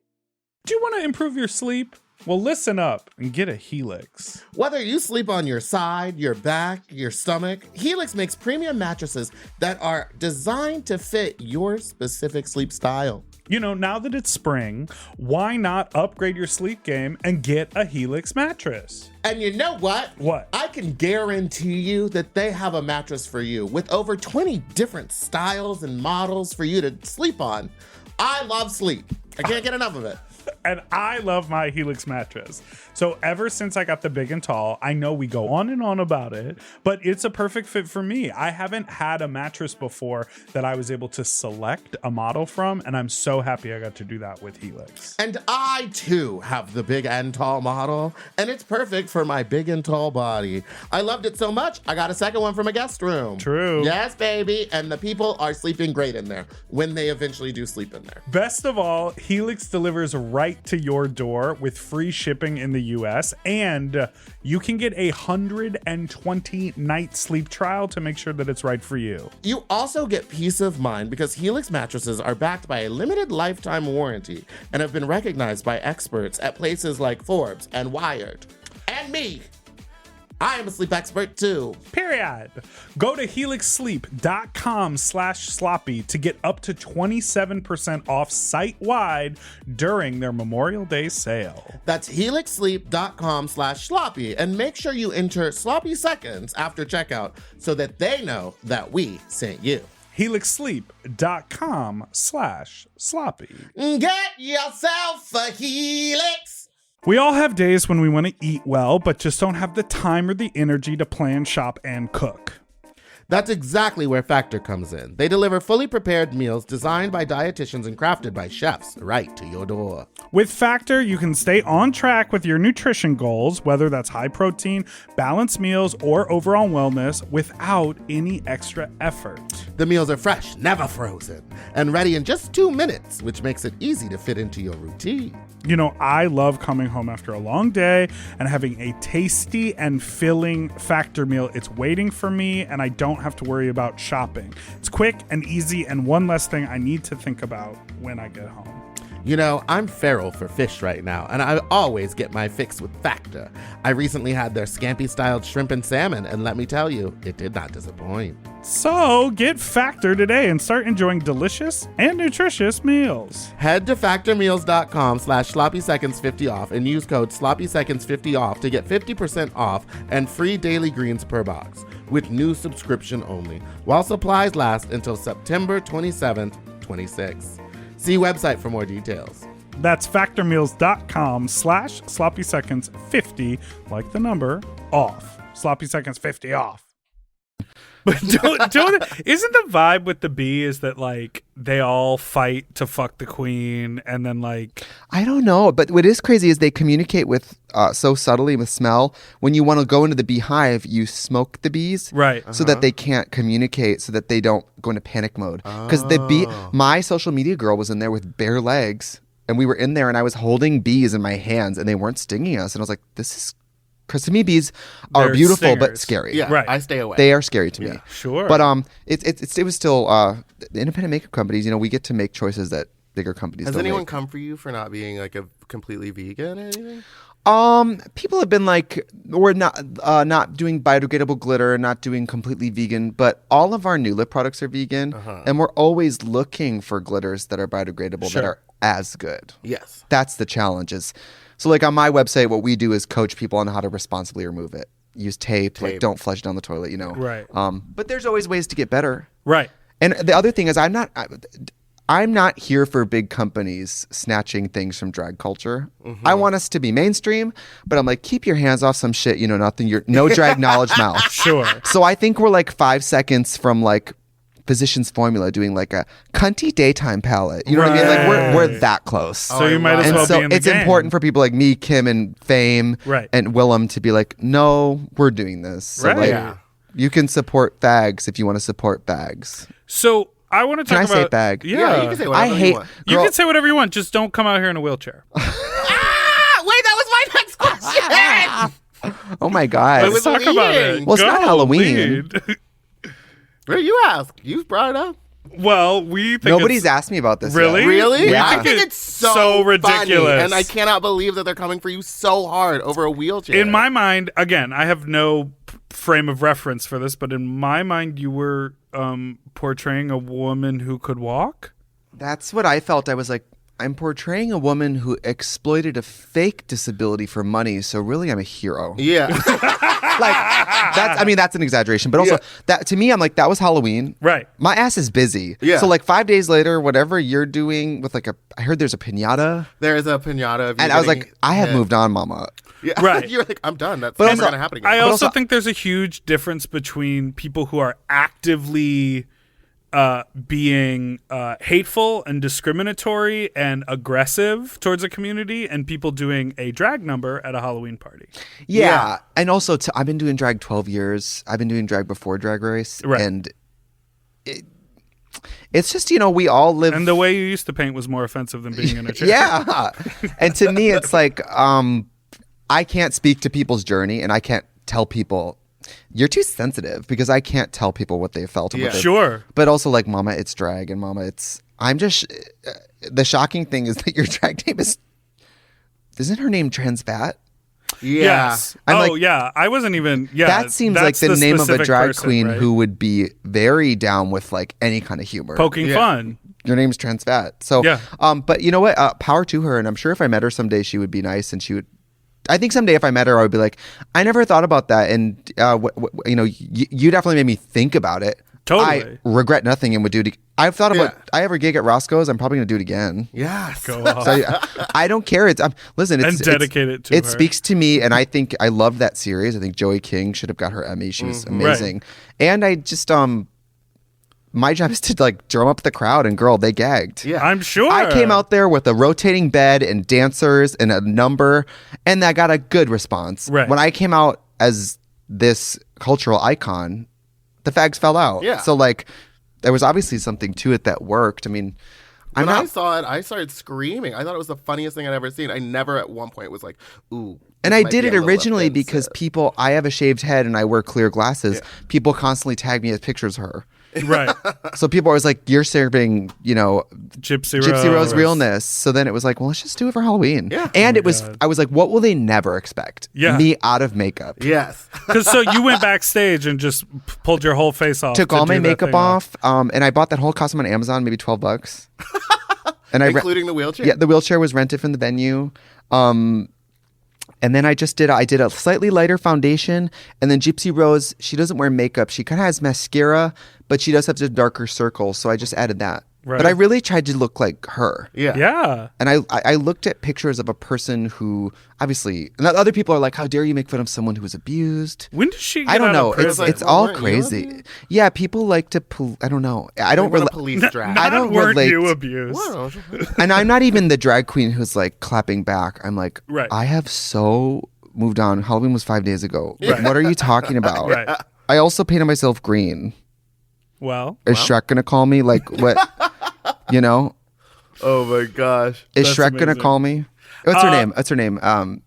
Do you want to improve your sleep? Well, listen up and get a Helix. Whether you sleep on your side, your back, your stomach, Helix makes premium mattresses that are designed to fit your specific sleep style. You know, now that it's spring, why not upgrade your sleep game and get a Helix mattress? And you know what? What? I can guarantee you that they have a mattress for you with over 20 different styles and models for you to sleep on. I love sleep. I can't get enough of it. And I love my Helix mattress. So ever since I got the big and tall, I know we go on and on about it, but it's a perfect fit for me. I haven't had a mattress before that I was able to select a model from, and I'm so happy I got to do that with Helix. And I too have the big and tall model, and it's perfect for my big and tall body. I loved it so much, I got a second one from a guest room. True. Yes, baby. And the people are sleeping great in there when they eventually do sleep in there. Best of all, Helix delivers right to your door with free shipping in the US, and you can get a 120-night sleep trial to make sure that it's right for you. You also get peace of mind because Helix mattresses are backed by a limited lifetime warranty and have been recognized by experts at places like Forbes and Wired. And me. I am a sleep expert too. Period. Go to helixsleep.com/sloppy to get up to 27% off site-wide during their Memorial Day sale. That's helixsleep.com/sloppy, and make sure you enter sloppy seconds after checkout so that they know that we sent you. helixsleep.com/sloppy. Get yourself a Helix. We all have days when we want to eat well, but just don't have the time or the energy to plan, shop, and cook. That's exactly where Factor comes in. They deliver fully prepared meals designed by dietitians and crafted by chefs right to your door. With Factor, you can stay on track with your nutrition goals, whether that's high protein, balanced meals, or overall wellness, without any extra effort. The meals are fresh, never frozen, and ready in just 2 minutes, which makes it easy to fit into your routine. You know, I love coming home after a long day and having a tasty and filling Factor meal. It's waiting for me, and I don't have to worry about shopping. It's quick and easy, and one less thing I need to think about when I get home. You know, I'm feral for fish right now, and I always get my fix with Factor. I recently had their scampi-styled shrimp and salmon, and let me tell you, it did not disappoint. So get Factor today and start enjoying delicious and nutritious meals. Head to factormeals.com/sloppyseconds50 off and use code sloppyseconds50 off to get 50% off and free daily greens per box with new subscription only, while supplies last until September 27th, 26. See website for more details. That's factormeals.com/sloppyseconds50, like the number, off. Sloppy seconds 50 off. But isn't the vibe with the bee is that like they all fight to fuck the queen and then like I don't know, but what is crazy is they communicate with so subtly with smell. When you want to go into the beehive, you smoke the bees, right, so that they can't communicate, so that they don't go into panic mode. Because the bee, my social media girl was in there with bare legs, and we were in there, and I was holding bees in my hands, and they weren't stinging us, and I was like, this is. Because to me, bees are They're beautiful stingers. but scary. Yeah, Right. I stay away. They are scary to me. sure. But it was still the independent makeup companies. You know, we get to make choices that bigger companies Has don't anyone make. come for you for not being like a completely vegan or anything? People have been like, we're not doing biodegradable glitter, not doing completely vegan, but all of our new lip products are vegan, and we're always looking for glitters that are biodegradable that are as good. Yes. That's the challenges. So like on my website, what we do is coach people on how to responsibly remove it. Use tape, like don't flush it down the toilet, you know. Right. But there's always ways to get better. right. And the other thing is, I'm not here for big companies snatching things from drag culture. I want us to be mainstream, but I'm like, keep your hands off some shit, you know, nothing. You're no drag knowledge mouth. Sure. So I think we're like 5 seconds from like Physicians Formula doing like a cunty daytime palette. You know what I mean? Like we're that close. So you might as And well so be in the it's game. important for people like me, Kim, and Fame, Right. and Willem to be like, no, we're doing this. So Right. like, Yeah. you can support fags if you want to support bags. So I want to talk Can I about say bag? Yeah, you can say whatever I hate. you want. You girl- can say whatever you want. Just don't come out here in a wheelchair. Wait, that was my next question. Oh my god. It was Talk about it. leading. Well, it's not Go, Halloween. lead. Where you ask? You brought it up. Well, we think Nobody's it's, asked me about this. Really? Yet. Really? Yeah. I think it's so funny, ridiculous. and I cannot believe that they're coming for you so hard over a wheelchair. In my mind, again, I have no frame of reference for this, but in my mind, you were portraying a woman who could walk. That's what I felt. I was like, I'm portraying a woman who exploited a fake disability for money. So really, I'm a hero. yeah, Like that's an exaggeration, but also that to me, I'm like, that was Halloween. Right. My ass is busy. Yeah. So like 5 days later, whatever you're doing with like I heard there's a piñata, there is a pinata. Of you and I was getting like, I have hit. moved on, mama. Yeah. Right. You're like, I'm done. That's But never also- going to happen again. I also also- think there's a huge difference between people who are actively being hateful and discriminatory and aggressive towards a community and people doing a drag number at a Halloween party. Yeah. And also, I've been doing drag 12 years. I've been doing drag before Drag Race, Right. and it's just, you know, we all live. And the way you used to paint was more offensive than being in a chair. Yeah. And to me, it's like, I can't speak to people's journey, and I can't tell people, you're too sensitive, because I can't tell people what they felt. And what Yeah. they- Sure. But also, like, mama, it's drag, and mama, I'm just, the shocking thing is that your drag name isn't her name trans fat? Yeah. Yes. I'm oh like- yeah. I wasn't even. Yeah. that seems like that's the name of a specific drag person, queen right? who would be very down with like any kind of humor. poking Yeah. fun. Your name's Trans Fat. So, Yeah. But you know what? Power to her. And I'm sure if I met her someday, she would be nice. And she would, I think someday if I met her, I would be like, I never thought about that. And, you know, you definitely made me think about it. Totally. I regret nothing and would do it. I've thought about, I have a gig at Roscoe's. I'm probably going to do it again. Yes. Go off. So I don't care. Listen, and dedicate it to it her. speaks to me, and I think I love that series. I think Joey King should have got her Emmy. She was amazing. And I just my job is to like drum up the crowd, and girl, they gagged. Yeah. I'm sure. I came out there with a rotating bed and dancers and a number, and I got a good response. Right. When I came out as this cultural icon, the fags fell out. Yeah. So like, there was obviously something to it that worked. I mean, When I saw it, I started screaming. I thought it was the funniest thing I'd ever seen. I never at one point was like, ooh. And this I might did be it a little originally because offensive. I have a shaved head and I wear clear glasses. People constantly tag me as pictures of her. Right. So people are always like, you're serving, you know, Gypsy Rose realness. So then it was like, well, let's just do it for Halloween. Yeah. And God. I was like, what will they never expect? Yeah. Me out of makeup. Yes. Because so you went backstage and just pulled your whole face off. Took to all my do that makeup thing. off. And I bought that whole costume on Amazon, maybe $12. And Including the wheelchair? Yeah, the wheelchair was rented from the venue. And then I did a slightly lighter foundation. And then Gypsy Rose, she doesn't wear makeup. She kind of has mascara, but she does have the darker circles. So I just added that. Right. But I really tried to look like her. Yeah. Yeah. And I looked at pictures of a person who obviously, and other people are like, how dare you make fun of someone who was abused? When did she? Get I don't out know. Of prison? It's Well, all weren't you crazy. abused? Yeah, people like to. I don't know. I don't What a relate. police drag. I don't weren't relate. you abused? Wow. And I'm not even the drag queen who's like clapping back. I'm like, Right. I have so moved on. Halloween was 5 days ago. Right. What are you talking about? Right. I also painted myself green. Well, Is Shrek gonna call me? Like what? You know? Oh my gosh. Is That's Shrek gonna amazing. call me? What's her name? What's her name? Fiona?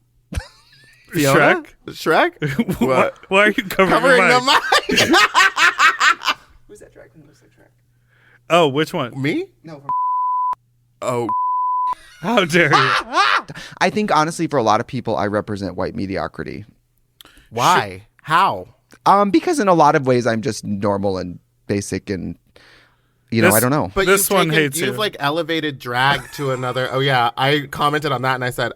Shrek. Shrek? What? Why are you covering Covering your the mic? mic. Who's that drag queen who looks like Shrek? Oh, which one? Me? No. Oh. How dare you? I think honestly, for a lot of people, I represent white mediocrity. Why? How? Because in a lot of ways, I'm just normal and basic, and This- I don't know. But This one hates you've you. like elevated drag to another. Oh yeah, I commented on that and I said,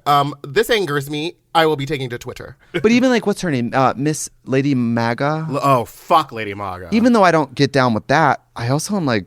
this angers me. I will be taking to Twitter. But even like, what's her name? Miss Lady Maga. Oh fuck, Lady Maga. Even though I don't get down with that, I also am like,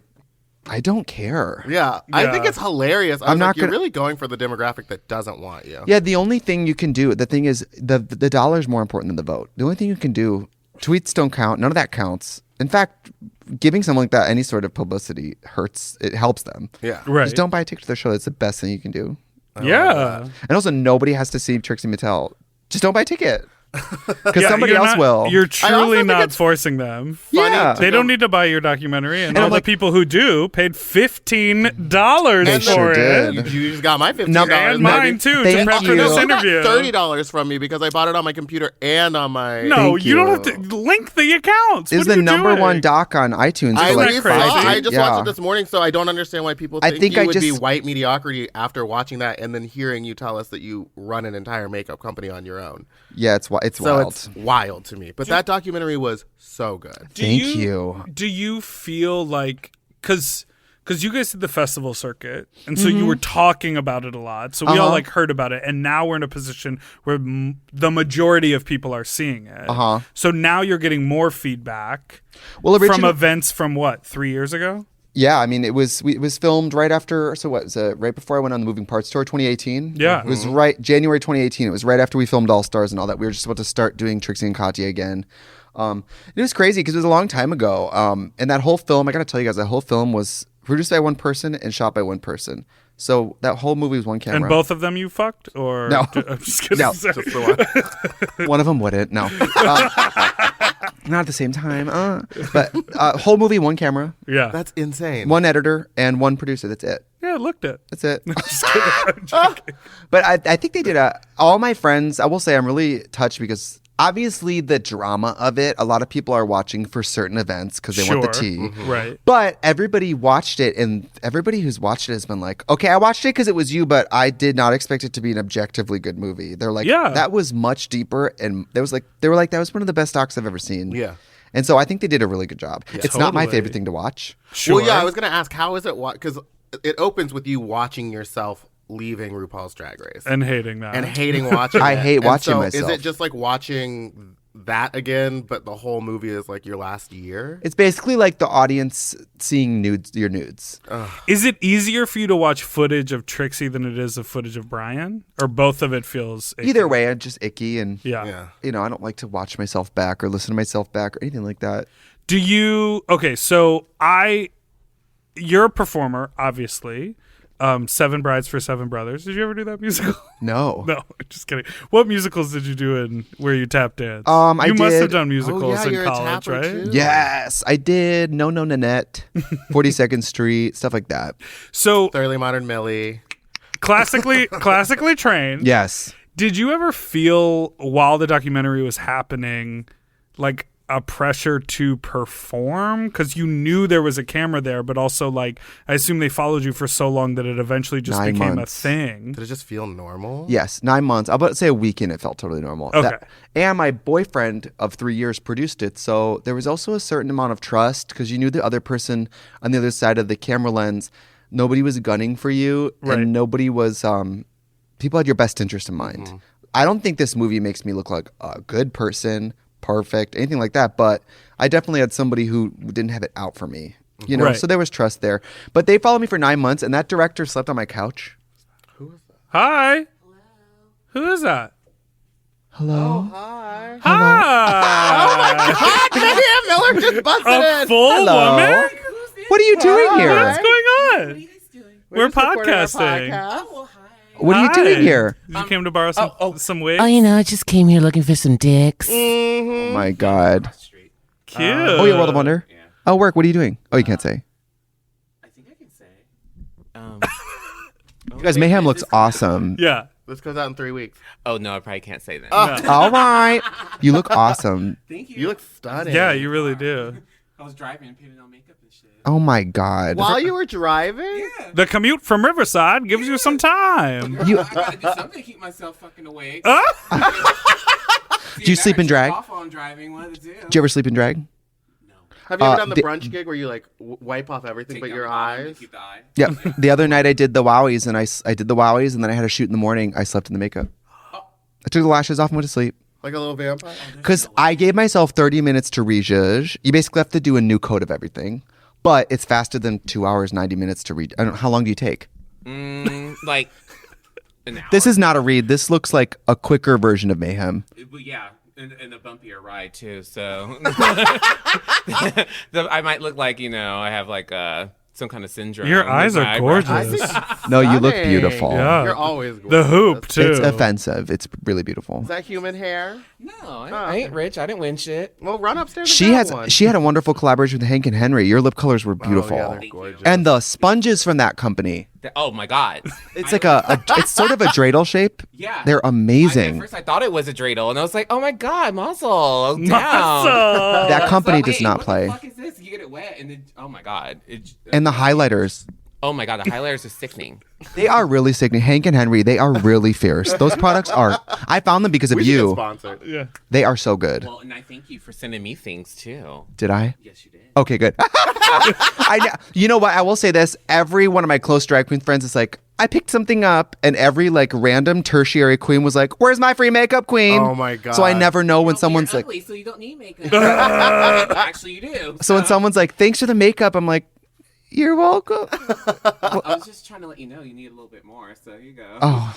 I don't care. Yeah, I think Yeah. it's hilarious. I'm not you're gonna- really going for the demographic that doesn't want you. Yeah, the only thing you can do, the thing is, the dollar is more important than the vote. The only thing you can do, tweets don't count. None of that counts. In fact, giving someone like that any sort of publicity hurts. It helps them. Yeah. Right. Just don't buy a ticket to their show. That's the best thing you can do. Yeah. And also, nobody has to see Trixie Mattel. Just don't buy a ticket. Because Yeah, somebody you're else not- will. You're also truly think not it's forcing them. Yeah. They don't need to buy your documentary, and all I'm the like- people who do paid $15 They for sure it. did. You just got my $15. No, And No, mine too to thank prep for you. this You got interview. $30 from me because I bought it on my computer and on my. No, Thank you don't you. have to link the accounts. Is What the are you number doing? one doc on iTunes I for like Isn't that saw. crazy? $5. I just Yeah. watched it this morning, so I don't understand why people I think, think you I would be just- white mediocrity after watching that and then hearing you tell us that you run an entire makeup company on your own. Yeah, it's So wild. it's wild to me. But that documentary was so good. Thank you. Do you feel like because you guys did the festival circuit, and so you were talking about it a lot, so we all like heard about it, and now we're in a position where the majority of people are seeing it. So now you're getting more feedback. Well, from original- events from what 3 years ago? Yeah, I mean, it was filmed right after. So what was it? Right before I went on the Moving Parts tour, 2018. Yeah. it was right January 2018. It was right after we filmed All Stars and all that. We were just about to start doing Trixie and Katya again. It was crazy because it was a long time ago. And that whole film, I gotta tell you guys, that whole film was produced by one person and shot by one person. So that whole movie was one camera. And both of them you fucked, or No. I'm just kidding. No. Sorry. Just the one. One of them wouldn't. No, not at the same time. But whole movie, one camera, Yeah, That's insane. one editor, and one producer. That's it. yeah. Looked it. That's it. Just kidding. I'm joking. But I think they did all my friends, I will say I'm really touched because obviously the drama of it, a lot of people are watching for certain events because they want the tea. Right. But everybody watched it, and everybody who's watched it has been like, okay, I watched it because it was you, but I did not expect it to be an objectively good movie. They're like, that was much deeper, and they were like, that was one of the best docs I've ever seen. Yeah. And so I think they did a really good job. Yeah. It's not my favorite thing to watch. Sure. Well, yeah, I was going to ask, how is it? Because it opens with you watching yourself leaving RuPaul's Drag Race. And hating that. And hating watching it. I hate watching myself. Is it just like watching that again, but the whole movie is like your last year? It's basically like the audience seeing your nudes. Is it easier for you to watch footage of Trixie than it is of footage of Brian? Or both of it feels icky? Either way, I'm just icky, and yeah. I don't like to watch myself back or listen to myself back or anything like that. Do you... Okay, so you're a performer, obviously. 7 Brides for 7 Brothers. Did you ever do that musical? No. No, just kidding. What musicals did you do in where you tap dance? I you must did- have done musicals in you're a college, tapper, right? too. Yes, I did. No, Nanette, 42nd Street, stuff like that. So Thoroughly Modern Millie. classically trained. Yes. Did you ever feel while the documentary was happening like a pressure to perform? Because you knew there was a camera there, but also like I assume they followed you for so long that it eventually just 9 became months. a thing. Did it just feel normal? Yes, 9 months. I'm about to say a weekend. It felt totally normal. Okay. And my boyfriend of 3 years produced it, so there was also a certain amount of trust because you knew the other person on the other side of the camera lens. Nobody was gunning for you, Right. and nobody was. People had your best interest in mind. Mm-hmm. I don't think this movie makes me look like a good person, perfect, anything like that. But I definitely had somebody who didn't have it out for me. You know, Right. so there was trust there. But they followed me for 9 months, and that director slept on my couch. Hi. Hello. Who is that? Hello. Hi. Hi. Vivian Miller just busted A in. full Hello. woman? What are you doing here? What's going on? We're just recording our podcasting. podcast. What are you doing Hi. here? You came to borrow some wigs? Oh, I just came here looking for some dicks. Oh my God. Cute. Oh, yeah, World of Wonder? Yeah. Oh, work. What are you doing? Oh, you can't say. I think I can say. You guys, Mayhem looks awesome. Yeah. This goes out in 3 weeks. Oh, no, I probably can't say that. All right. You look awesome. Thank you. You look stunning. Yeah, you really do. I was driving and painting on makeup and shit. Oh my God. While you were driving? The commute from Riverside gives you some time. You, I gotta do something to keep myself fucking awake. do you sleep in drag? Off while I'm driving. What to do? Do you ever sleep in drag? Have you ever done the the- brunch gig where you like wipe off everything but Take your down the bottom and eyes? keep the eye. Yeah. The other night I did the wowies, and I did the wowies, and then I had a shoot in the morning. I slept in the makeup. I took the lashes off and went to sleep. Like a little vampire? Because I gave myself 30 minutes to rejudge. You basically have to do a new coat of everything. But it's faster than 2 hours, 90 minutes to read. I don't know. How long do you take? Like an hour. This is not a read. This looks like a quicker version of Mayhem. But yeah, and a bumpier ride too. So I might look like I have like some kind of syndrome. Your with eyes my are eyebrows. gorgeous. No, you look Stunning. beautiful. Yeah. You're always gorgeous. The hoop, too. It's offensive. It's really beautiful. Is that human hair? No, I ain't rich. I didn't win shit. Well, run upstairs. She and has. grab one. She had a wonderful collaboration with Hank and Henry. Your lip colors were beautiful. Oh, yeah, they're gorgeous. And the sponges from that company. Oh my god. It's like it's sort of a dreidel shape. Yeah. They're At amazing. first, I thought it was a dreidel, and I was like, "Oh my god, mussel down." Muscle. That company So, does hey, not what play. the fuck is this? You get it wet, and then oh my god, And the highlighters. oh my god, the highlighters are sickening. They are really sickening. Hank and Henry, they are really fierce. Those products are. I found them because of We should get you. sponsored. Yeah. They are so good. Well, and I thank you for sending me things too. Did I? Yes, you did. Okay, good. You know what? I will say this. Every one of my close drag queen friends is like, I picked something up, and every like random tertiary queen was like, "Where's my free makeup, queen?" Oh my God. So I never know when Well, someone's you're like, ugly, so you don't need makeup. Actually, you do. so when someone's like, "Thanks for the makeup," I'm like, "You're welcome." I was just trying to let you know you need a little bit more. So here you go. Oh,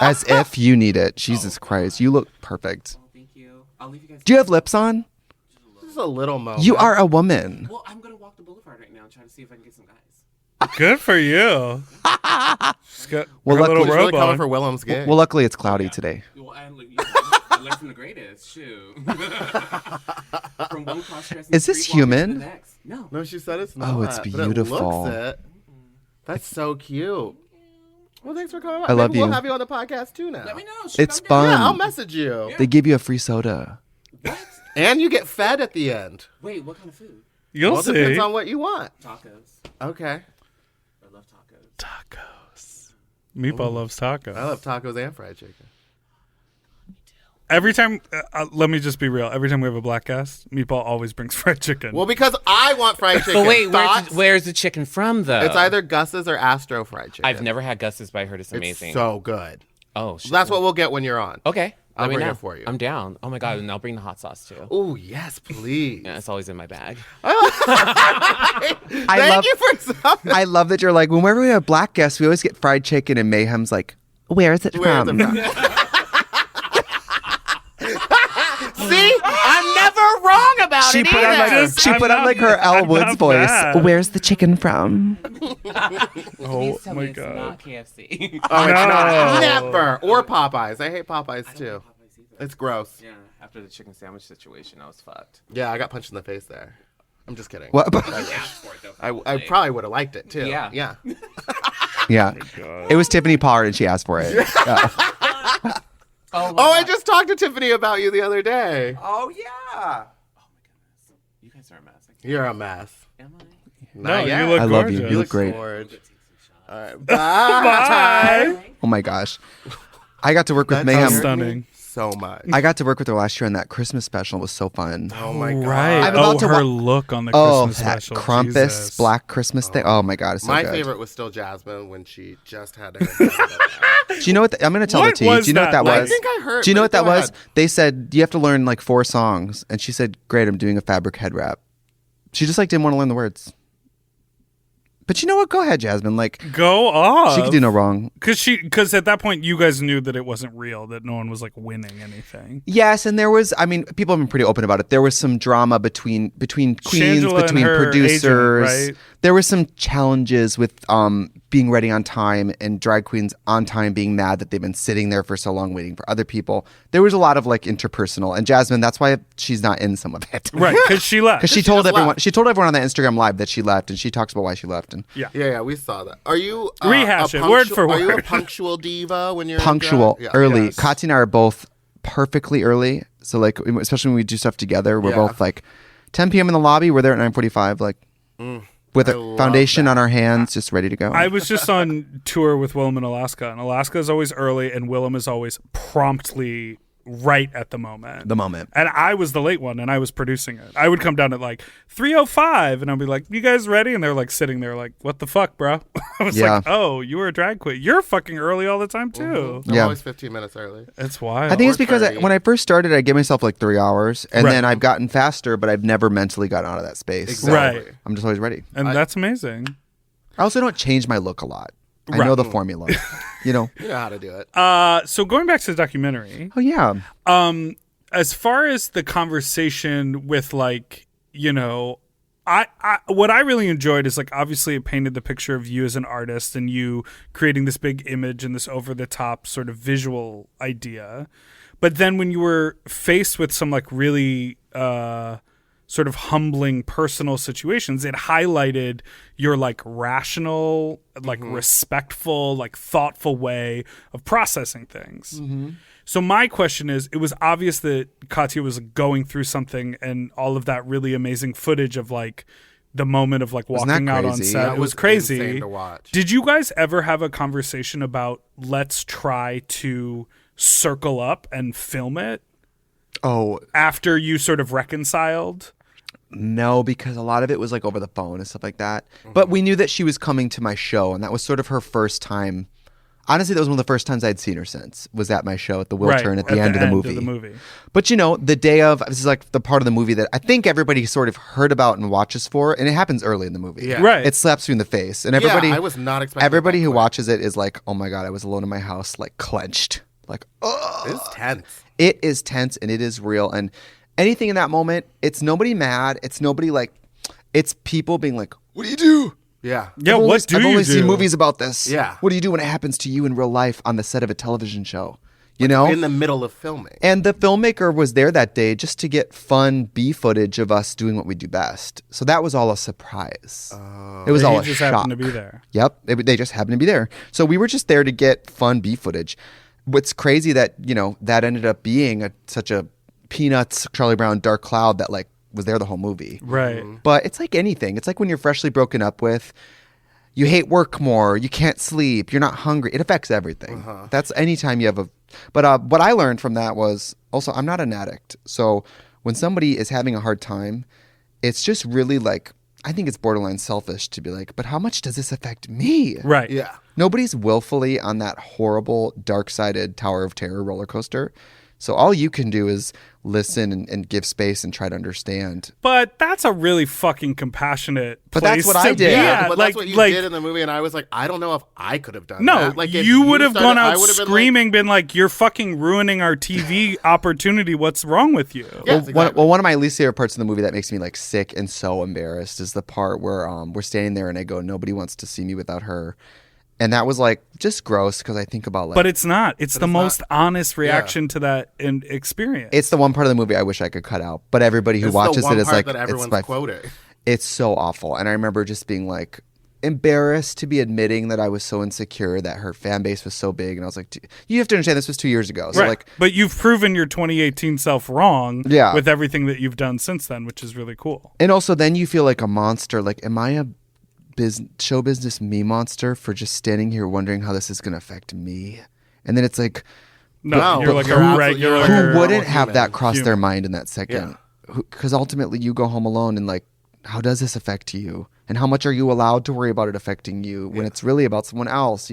as if you need it. Jesus Christ, you look perfect. Well, thank you. I'll leave you guys. Do you have lips on? Just a little moment. You are a woman. Well, I'm gonna walk the boulevard right now and try to see if I can get some guys. Good for you. She's got Well, her little luckily- She's really robe coming on. for Willem's gig. Well, luckily it's cloudy today. Well, I learned from the greatest. Shoot. From one cross-dressing Is this street walker to human? the next. No. No, she said it's not. Oh, it's but beautiful. It looks it. That's so cute. Well, thanks for coming on. I love Maybe you. We'll have you on the podcast too now. Let me know. It's Come down. fun. Yeah, I'll message you. They give you a free soda. What? And you get fed at the end. Wait, what kind of food? You'll Well, it see. depends on what you want. Tacos. Okay. I love tacos. Tacos. Meatball loves tacos. I love tacos and fried chicken. Every time, let me just be real. Every time we have a black guest, Meatball always brings fried chicken. Well, because I want fried chicken. But wait, Thoughts? where's the chicken from, though? It's either Gus's or Astro fried chicken. I've never had Gus's, but I heard it's It's amazing. so good. Oh, shit. That's what we'll get when you're on. Okay. I'll Let me bring know. it for you. I'm down. Oh my god, and I'll bring the hot sauce too. Oh, yes, please. Yeah, it's always in my bag. Thank you for something. I love that you're like, whenever we have black guests, we always get fried chicken, and Mayhem's like, where is it Where's from? it from? See? I'm never wrong about She it put on either. like I'm not- her Elle I'm Woods not voice. bad. Where's the chicken from? Oh Tell my me it's god. not KFC. Oh, it's No. not. Never. Or Popeyes. I hate Popeyes too. It's gross. Yeah, after the chicken sandwich situation, I was fucked. Yeah, I got punched in the face there. I'm just kidding. What? I probably would have liked it too. Yeah. Yeah. Yeah. It was Tiffany Pollard, and she asked for it. Yeah. Oh, I just talked to Tiffany about you the other day. Oh, yeah. You guys are a mess. You're a mess. Am I? No, Not yet. you look I love gorgeous. you. You look great. Gorge. All right. Bye. Oh, my gosh. I got to work with That's Mayhem. Stunning. So much. I got to work with her last year on that Christmas special. It was so fun. Oh my god. Right. I'm about to her wa- look on the Oh, Christmas that special. Krampus Jesus. Black Christmas thing. Oh, my God. It's so My good. favorite was still Jasmine when she just had her. Do you know what? I'm going to tell What the tea. Do was you know what that that like? was? I think I heard. Do you know but what that go was? ahead. They said you have to learn like 4 songs, and she said, "Great, I'm doing a fabric head wrap." She just like didn't want to learn the words. But you know what? Go ahead, Jasmine. Like Go off. she could do no wrong. Because at that point you guys knew that it wasn't real, that no one was like winning anything. Yes, and there was. I mean, people have been pretty open about it. There was some drama between queens, Shangela and between her producers. agent, right? There was some challenges with being ready on time and drag queens on time being mad that they've been sitting there for so long waiting for other people. There was a lot of like interpersonal. And Jasmine, that's why she's not in some of it. Right, because she left. Because she She told just everyone. left. She told everyone on that Instagram live that she left, and she talks about why she left. And Yeah, we saw that. Are you Rehash a it, word for Are you a word. punctual diva when you're in punctual, drag? Yeah. early. Yes. Katya and I are both perfectly early. So like, especially when we do stuff together, we're Yeah. both like 10 p.m. in the lobby. We're there at 9:45, like with I a love foundation that. on our hands, just ready to go. I was just on tour with Willem in Alaska, and Alaska is always early, and Willem is always promptly right at the moment. the moment. And I was the late one, and I was producing it. I would come down at like 3:05, and I'd be like, "You guys ready?" And they're like sitting there, like, "What the fuck, bro?" I was Yeah. like, "Oh, you were a drag queen. You're fucking early all the time too." I'm Yeah. always 15 minutes early. It's wild. I think it's Or because 30. when I first started, I gave myself like 3 hours, and Right. then I've gotten faster, but I've never mentally gotten out of that space. Exactly. Right. I'm just always ready. and that's amazing. I also don't change my look a lot. I Right. know the formula. You know. You know how to do it. So going back to the documentary, Oh yeah. as far as the conversation with like, you know, I what I really enjoyed is like obviously it painted the picture of you as an artist and you creating this big image and this over the top sort of visual idea. But then when you were faced with some like really sort of humbling personal situations, it highlighted your like rational, like respectful, like thoughtful way of processing things. So my question is, it was obvious that Katya was going through something, and all of that really amazing footage of like the moment of like Wasn't that walking out on crazy? set. That It was was crazy. insane to watch. Did you guys ever have a conversation about let's try to circle up and film it Oh after you sort of reconciled? no, because a lot of it was like over the phone and stuff like that. But we knew that she was coming to my show, and that was sort of her first time. Honestly, that was one of the first times I'd seen her since. Was at my show at the Wiltern at the end of the movie. But you know, the day of, this is like the part of the movie that I think everybody sort of heard about and watches for, and it happens early in the movie. Yeah. Right. It slaps you in the face, and everybody. I was not expecting Everybody that who quick. watches it is like, "Oh my god, I was alone in my house, like clenched, like oh." It's tense. It is tense and it is real, and anything in that moment, it's nobody mad, it's nobody like, it's people being like, "What do you do?" Yeah. Yeah, I've only seen do? movies about this. Yeah. What do you do when it happens to you in real life on the set of a television show? You know, in the middle of filming. And the filmmaker was there that day just to get fun B footage of us doing what we do best. So that was all a surprise. It was all a just shock. happened to be there. Yep, they just happened to be there. So we were just there to get fun B footage. What's crazy that that ended up being such a Peanuts, Charlie Brown, dark cloud that like was there the whole movie. Right. But it's like anything. It's like when you're freshly broken up with. You hate work more. You can't sleep. You're not hungry. It affects everything. That's anytime you have a. But what I learned from that was also I'm not an addict. So when somebody is having a hard time, it's just really like I think it's borderline selfish to be like, but how much does this affect me? Right. Yeah. Nobody's willfully on that horrible, dark-sided Tower of Terror roller coaster. So all you can do is listen and give space and try to understand. But that's a really fucking compassionate place. But that's what to I be did. at. But that's what you did in the movie, and I was like, I don't know if I could have done No, that. Like, if you would have started, gone out I would have been screaming, been like, "You're fucking ruining our TV opportunity. What's wrong with you?" Yes, exactly. One of my least favorite parts of the movie that makes me like sick and so embarrassed is the part where we're standing there and I go, nobody wants to see me without her. And that was like just gross because I think about like. But it's not. It's the most honest reaction to that experience. It's the one part of the movie I wish I could cut out. But everybody who It's watches the one it is part like, that everyone's quoting. It's so awful. And I remember just being like embarrassed to be admitting that I was so insecure that her fan base was so big. And I was like, you have to understand this was 2 years ago. So right. like, but you've proven your 2018 self wrong Yeah. with everything that you've done since then, which is really cool. and also then you feel like a monster. Like, am I a show business me monster for just standing here wondering how this is going to affect me? And then it's like, No, you're like you're a absolutely- regular. you're who Normal wouldn't have human. that cross their Human. mind in that second? Because ultimately you go home alone and like, how does this affect you? And how much are you allowed to worry about it affecting you when it's really about someone else?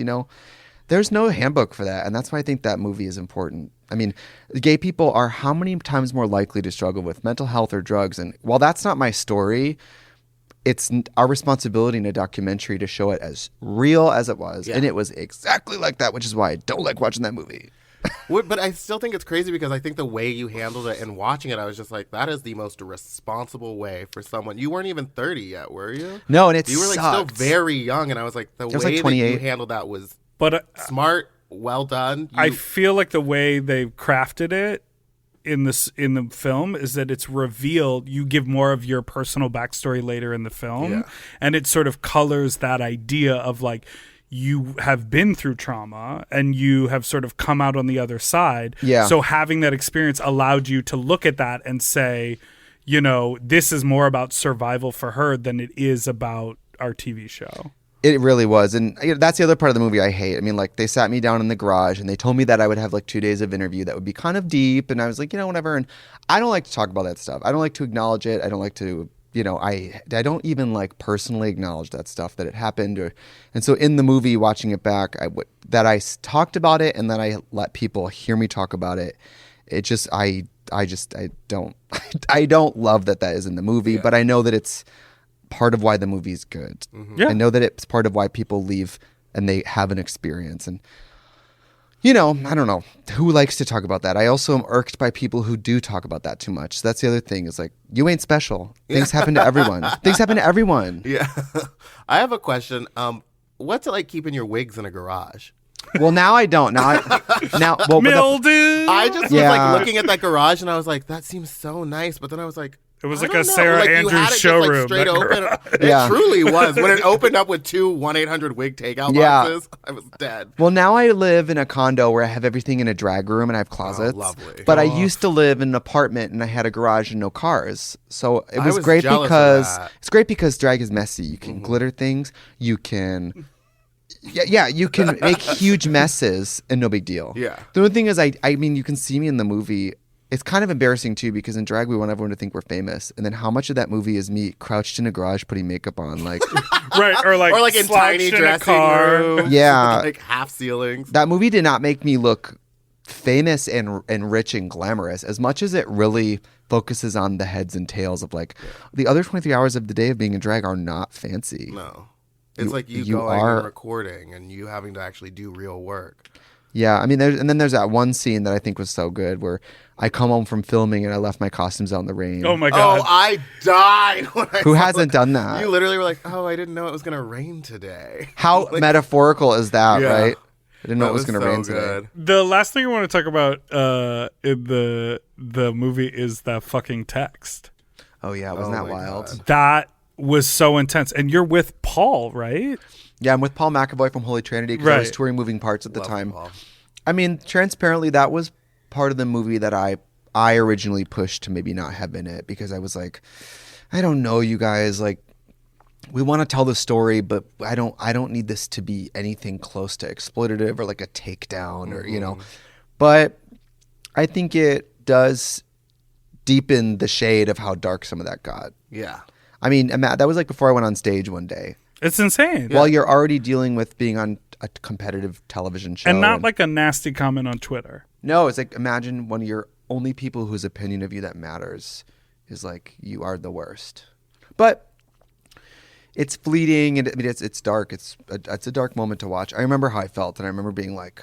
There's no handbook for that. And that's why I think that movie is important. I mean, gay people are how many times more likely to struggle with mental health or drugs? And while that's not my story, it's our responsibility in a documentary to show it as real as it was. And it was exactly like that, which is why I don't like watching that movie. But I still think it's crazy because I think the way you handled it and watching it, I was just like, that is the most responsible way for someone. You weren't even 30 yet, were you? No, and You were like sucked. still very young, and I was like, the was, way like, that 28. you handled that was But smart, well done. I feel like the way they crafted it in the film is that it's revealed. You give more of your personal backstory later in the film, and it sort of colors that idea of like you have been through trauma and you have sort of come out on the other side. Yeah. So having that experience allowed you to look at that and say, this is more about survival for her than it is about our TV show. It really was. And that's the other part of the movie I hate. I mean, like, they sat me down in the garage and they told me that I would have like 2 days of interview that would be kind of deep. And I was like, whatever. And I don't like to talk about that stuff. I don't like to acknowledge it. I don't like to, I don't even like personally acknowledge that stuff that it happened. And so in the movie, watching it back, I talked about it and then I let people hear me talk about it. It just, I don't love that is in the movie, but I know that it's part of why the movie's good. Yeah. I know that it's part of why people leave and they have an experience. And, I don't know who likes to talk about that. I also am irked by people who do talk about that too much. So that's the other thing is like, you ain't special. Things happen to everyone. Things happen to everyone. Yeah. I have a question. What's it like keeping your wigs in a garage? Well, now I don't. Well, Mildew. I just was Yeah. like looking at that garage and I was like, that seems so nice. But then I was like, It was I like don't a know. Sarah Like, you Andrews had it just, showroom, straight that open. It Yeah. truly was. When it opened up with 2 1-800 wig takeout Yeah. boxes, I was dead. Well, now I live in a condo where I have everything in a drag room and I have closets. lovely. But I used to live in an apartment and I had a garage and no cars. So it was, was great jealous of because that. it's great because drag is messy. You can glitter things. You can you can make huge messes and no big deal. Yeah. The only thing is I mean you can see me in the movie. It's kind of embarrassing too because in drag we want everyone to think we're famous, and then how much of that movie is me crouched in a garage putting makeup on, like Right, or like in slouched tiny in a dressing car. rooms. Yeah. Like half ceilings. that movie did not make me look famous and rich and glamorous as much as it really focuses on the heads and tails of like the other 23 hours of the day of being in drag are not fancy. No. It's like you you going are- and recording and you having to actually do real work. Yeah, I mean, then there's that one scene that I think was so good where I come home from filming and I left my costumes out in the rain. Oh my god. Oh, I died when I Who saw hasn't that. done that? You literally were like, oh, I didn't know it was going to rain today. How Like, metaphorical is that, Yeah. right? I didn't know it was going to rain today. The last thing I want to talk about in the movie is that fucking text. Oh yeah, wasn't that wild? God. That was so intense. And you're with Paul, right? Yeah, I'm with Paul McAvoy from Holy Trinity because I was touring Moving Parts at the time. Paul. I mean, transparently, that was part of the movie that I originally pushed to maybe not have in it because I was like, I don't know, you guys, like, we want to tell the story, but I don't need this to be anything close to exploitative or like a takedown or, you know. But I think it does deepen the shade of how dark some of that got. Yeah. I mean, that was like before I went on stage one day. It's insane. While you're already dealing with being on a competitive television show. And not like a nasty comment on Twitter. No, it's like imagine one of your only people whose opinion of you that matters is like you are the worst. But it's fleeting and I mean it's dark. It's a dark moment to watch. I remember how I felt and I remember being like,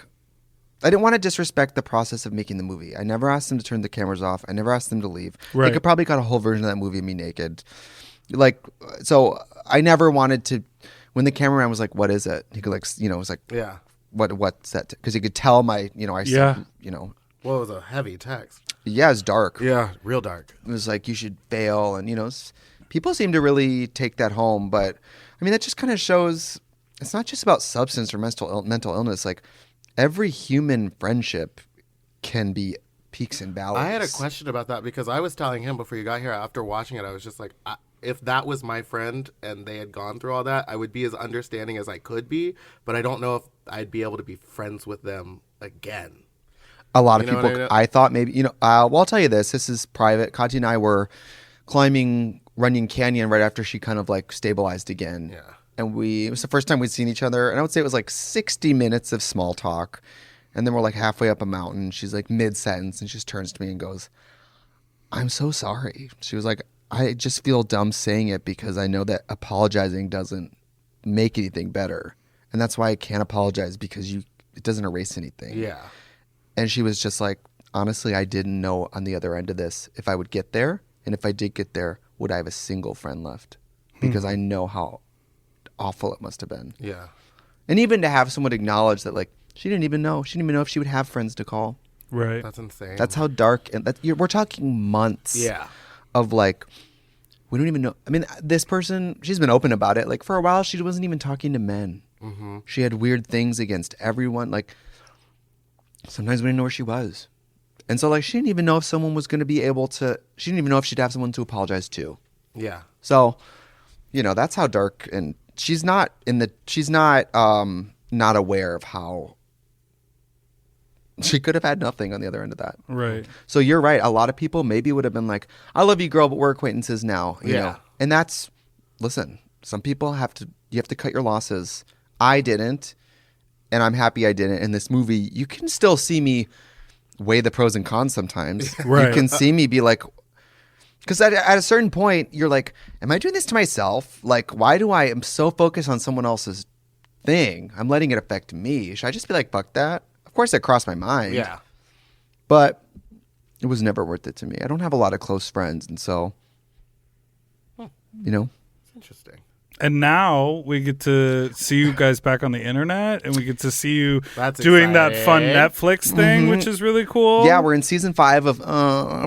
I didn't want to disrespect the process of making the movie. I never asked them to turn the cameras off. I never asked them to leave. Right. They could probably cut a whole version of that movie of me naked. Like, so I never wanted to, when the cameraman was like, what is it? He could like, you know, it was like, Yeah. what's that? Because he could tell my, you know, I said, you know. Well, it was a heavy text. Yeah, it's dark. Yeah, real dark. It was like, you should fail. And, you know, people seem to really take that home. But, I mean, that just kind of shows, it's not just about substance or mental illness. Like, every human friendship can be peaks and valleys. I had a question about that because I was telling him before you got here, after watching it, I was just like, if that was my friend and they had gone through all that, I would be as understanding as I could be, but I don't know if I'd be able to be friends with them again. A lot of You know people, what I mean? I thought maybe, you know, well, I'll tell you this is private. Kati and I were climbing Runyon Canyon right after she kind of like stabilized again. Yeah. And it was the first time we'd seen each other. And I would say it was like 60 minutes of small talk. And then we're like halfway up a mountain. She's like mid-sentence and she just turns to me and goes, I'm so sorry. She was like, I just feel dumb saying it because I know that apologizing doesn't make anything better. And that's why I can't apologize because it doesn't erase anything. Yeah. And she was just like, honestly, I didn't know on the other end of this if I would get there. And if I did get there, would I have a single friend left? Because I know how awful it must have been. Yeah. And even to have someone acknowledge that, like, she didn't even know. She didn't even know if she would have friends to call. Right. That's insane. That's how dark. And we're talking months Yeah. of, like, we don't even know. I mean, this person, she's been open about it. Like, for a while, she wasn't even talking to men. Mm-hmm. She had weird things against everyone. Like, sometimes we didn't know where she was. And so, like, she didn't even know if someone was going to be able to, she didn't even know if she'd have someone to apologize to. Yeah. So, you know, that's how dark, and she's not not aware of how she could have had nothing on the other end of that. Right. So you're right. A lot of people maybe would have been like, I love you, girl, but we're acquaintances now. You know? And that's, listen, some people you have to cut your losses. I didn't, and I'm happy I didn't. In this movie, you can still see me weigh the pros and cons sometimes. Right. You can see me be like, because at a certain point, you're like, am I doing this to myself? Like, why am so focused on someone else's thing? I'm letting it affect me. Should I just be like, fuck that? Of course, that crossed my mind. Yeah. But it was never worth it to me. I don't have a lot of close friends. And so, you know. Interesting. And now we get to see you guys back on the internet, and we get to see you That's doing that fun exciting. Netflix thing, which is really cool. Yeah, we're in season 5 of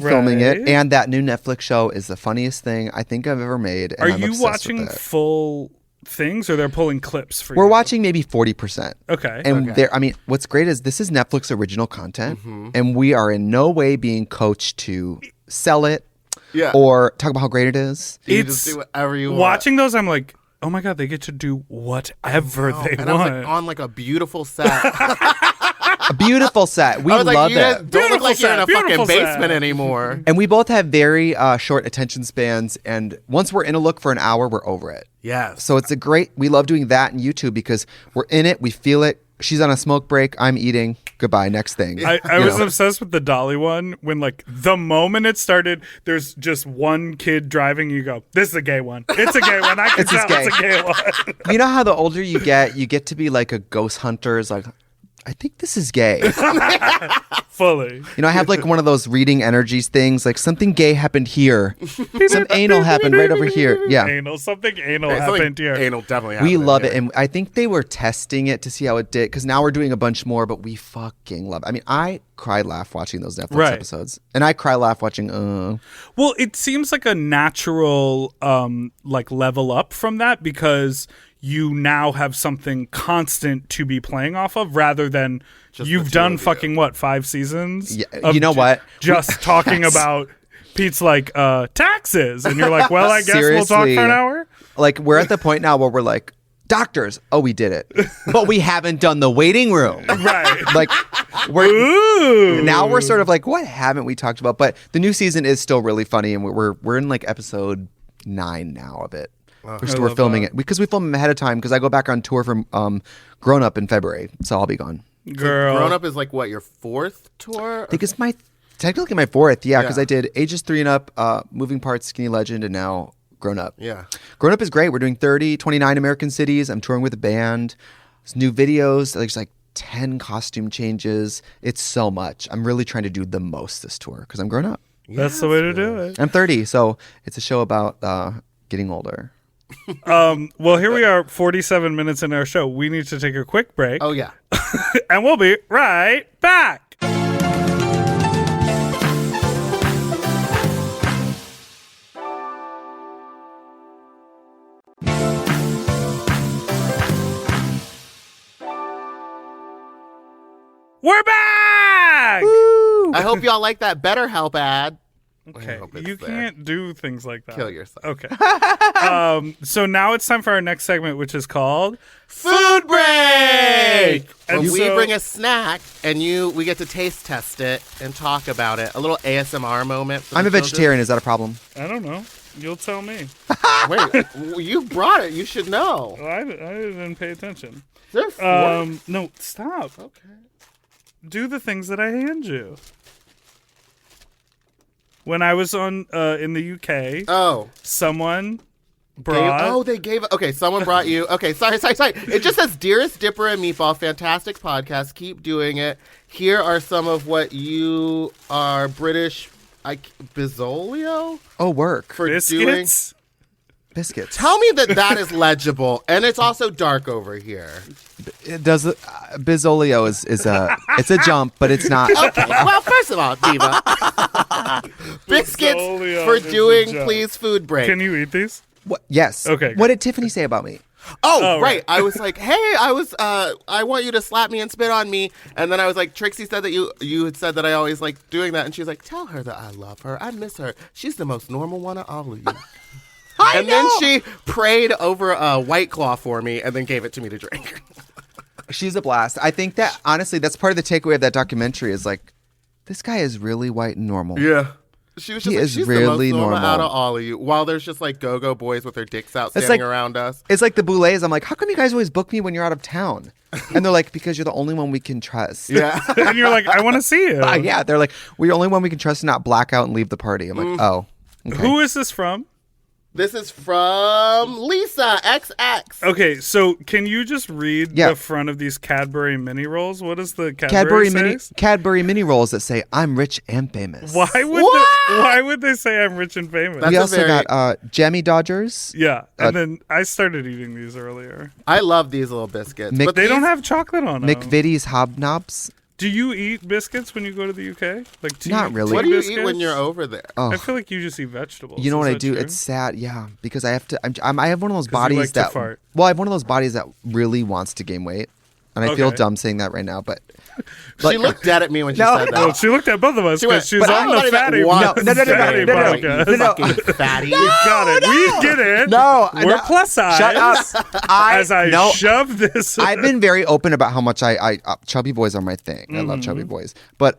filming Right. it. And that new Netflix show is the funniest thing I think I've ever made. And Are I'm you obsessed watching with it. full things, or they're pulling clips for you? We're watching maybe 40%. Okay. And I mean, what's great is this is Netflix original content, and we are in no way being coached to sell it Yeah. or talk about how great it is. You just do whatever you want. Watching those, I'm like, oh my God, they get to do whatever they and want. I was like on like a beautiful set. A beautiful set. We I was like, love you guys it. don't look like you're in a Beautiful fucking set. basement anymore. And we both have very short attention spans, and once we're in a look for an hour, we're over it. Yes. So it's we love doing that in YouTube because we're in it, we feel it. She's on a smoke break, I'm eating. Goodbye, next thing. I You was know? obsessed with the Dolly one when, like, the moment it started, there's just one kid driving. You go, this is a gay one. It's a gay one. I can It's just tell it's a gay one. You know how the older you get to be like a ghost hunter. Is like, I think this is gay. Fully. You know, I have like one of those reading energies things, like something gay happened here. Some anal happened right over here. Yeah. Something anal Something happened here. Anal definitely happened. We love it. here. And I think they were testing it to see how it did, because now we're doing a bunch more, but we fucking love it. I mean, I cry laugh watching those Netflix episodes. And I cry laugh watching Well, it seems like a natural like level up from that, because you now have something constant to be playing off of, rather than you've done fucking 5 seasons? Yeah, you know what? Just talking about Pete's like taxes, and you're like, well, I guess we'll talk Seriously. for an hour. Like, we're at the point now where we're like, doctors, oh, we did it. But we haven't done the waiting room. Right. Like, now we're sort of like, what haven't we talked about? But the new season is still really funny, and we're in like episode 9 now of it. We're filming it because we film them ahead of time, because I go back on tour from Grown Up in February, so I'll be gone. Girl. Grown Up is like what, your 4th tour? I think it's technically my 4th, because I did Ages 3 and Up, Moving Parts, Skinny Legend, and now Grown Up. Yeah. Grown Up is great. We're doing 29 American cities. I'm touring with a band. There's new videos. There's like 10 costume changes. It's so much. I'm really trying to do the most this tour because I'm grown up. That's the way to do it. I'm 30, so it's a show about getting older. Well, here we are, 47 minutes in our show. We need to take a quick break. Oh, yeah. And we'll be right back. We're back! I hope y'all like that BetterHelp ad. Okay, hope it's you there. can't do things like that. Kill yourself. Okay. So now it's time for our next segment, which is called Food break! And Where we so- bring a snack and we get to taste test it and talk about it. A little ASMR moment. For I'm the a children. vegetarian. Is that a problem? I don't know. You'll tell me. Wait, you brought it. You should know. Well, I didn't pay attention. Is there a fork? No, stop. Okay. Do the things that I hand you. When I was in the UK, someone brought... Okay, someone brought you... Okay, sorry. It just says, Dearest Dipper and Meatball, fantastic podcast. Keep doing it. Here are some of what you are British... Bizzolio? Oh, work. For Biscuits? Biscuits. Tell me that is legible, and it's also dark over here. It does. Bizzolio is it's a jump, but it's not. Okay, well, first of all, Diva, biscuits Bizzolio for is a doing joke. Please Food Break. Can you eat these? What? Yes. Okay, What did Tiffany say about me? Oh, right. right. I was like, hey, I want you to slap me and spit on me. And then I was like, Trixie said that you had said that I always like doing that. And she was like, tell her that I love her. I miss her. She's the most normal one of all of you. Then she prayed over a White Claw for me and then gave it to me to drink. She's a blast. I think that honestly, that's part of the takeaway of that documentary is like, this guy is really white and normal. Yeah. She was just He like, is she's really the most normal out normal. of all of you. While there's just like go-go boys with their dicks out It's standing like- around us. It's like the Boulets. I'm like, how come you guys always book me when you're out of town? And they're like, because you're the only one we can trust. Yeah. And you're like, I want to see you. Yeah, they're like, we're the only one we can trust to not black out and leave the party. I'm like, oh. Okay. Who is this from? This is from Lisa XX. Okay, so can you just read Yeah. the front of these Cadbury mini rolls? What does the Cadbury say? Cadbury mini rolls that say, I'm rich and famous. Why would they say I'm rich and famous? That's We a also very- got Jammy Dodgers. Yeah, and then I started eating these earlier. I love these little biscuits. Mick- but They don't these- have chocolate on them. McVitie's Hobnobs. Do you eat biscuits when you go to the UK? Like tea, Not really. What do you biscuits? eat when you're over there? Oh, I feel like you just eat vegetables. you know Is what I that do? true? It's sad, yeah, because I have to. I have one of those 'Cause you bodies like to that. fart. Well, I have one of those bodies that really wants to gain weight, and I feel Okay. dumb saying that right now, but She looked dead at me when she No, said that. Well, she looked at both of us She went, because she's but on I'm the not fatty. even one No, fatty podcast. You fucking fatty. We got it. We get it. No, we're no. plus size. Shut up. As I shove this. I've been very open about how much I chubby boys are my thing. I love chubby boys, but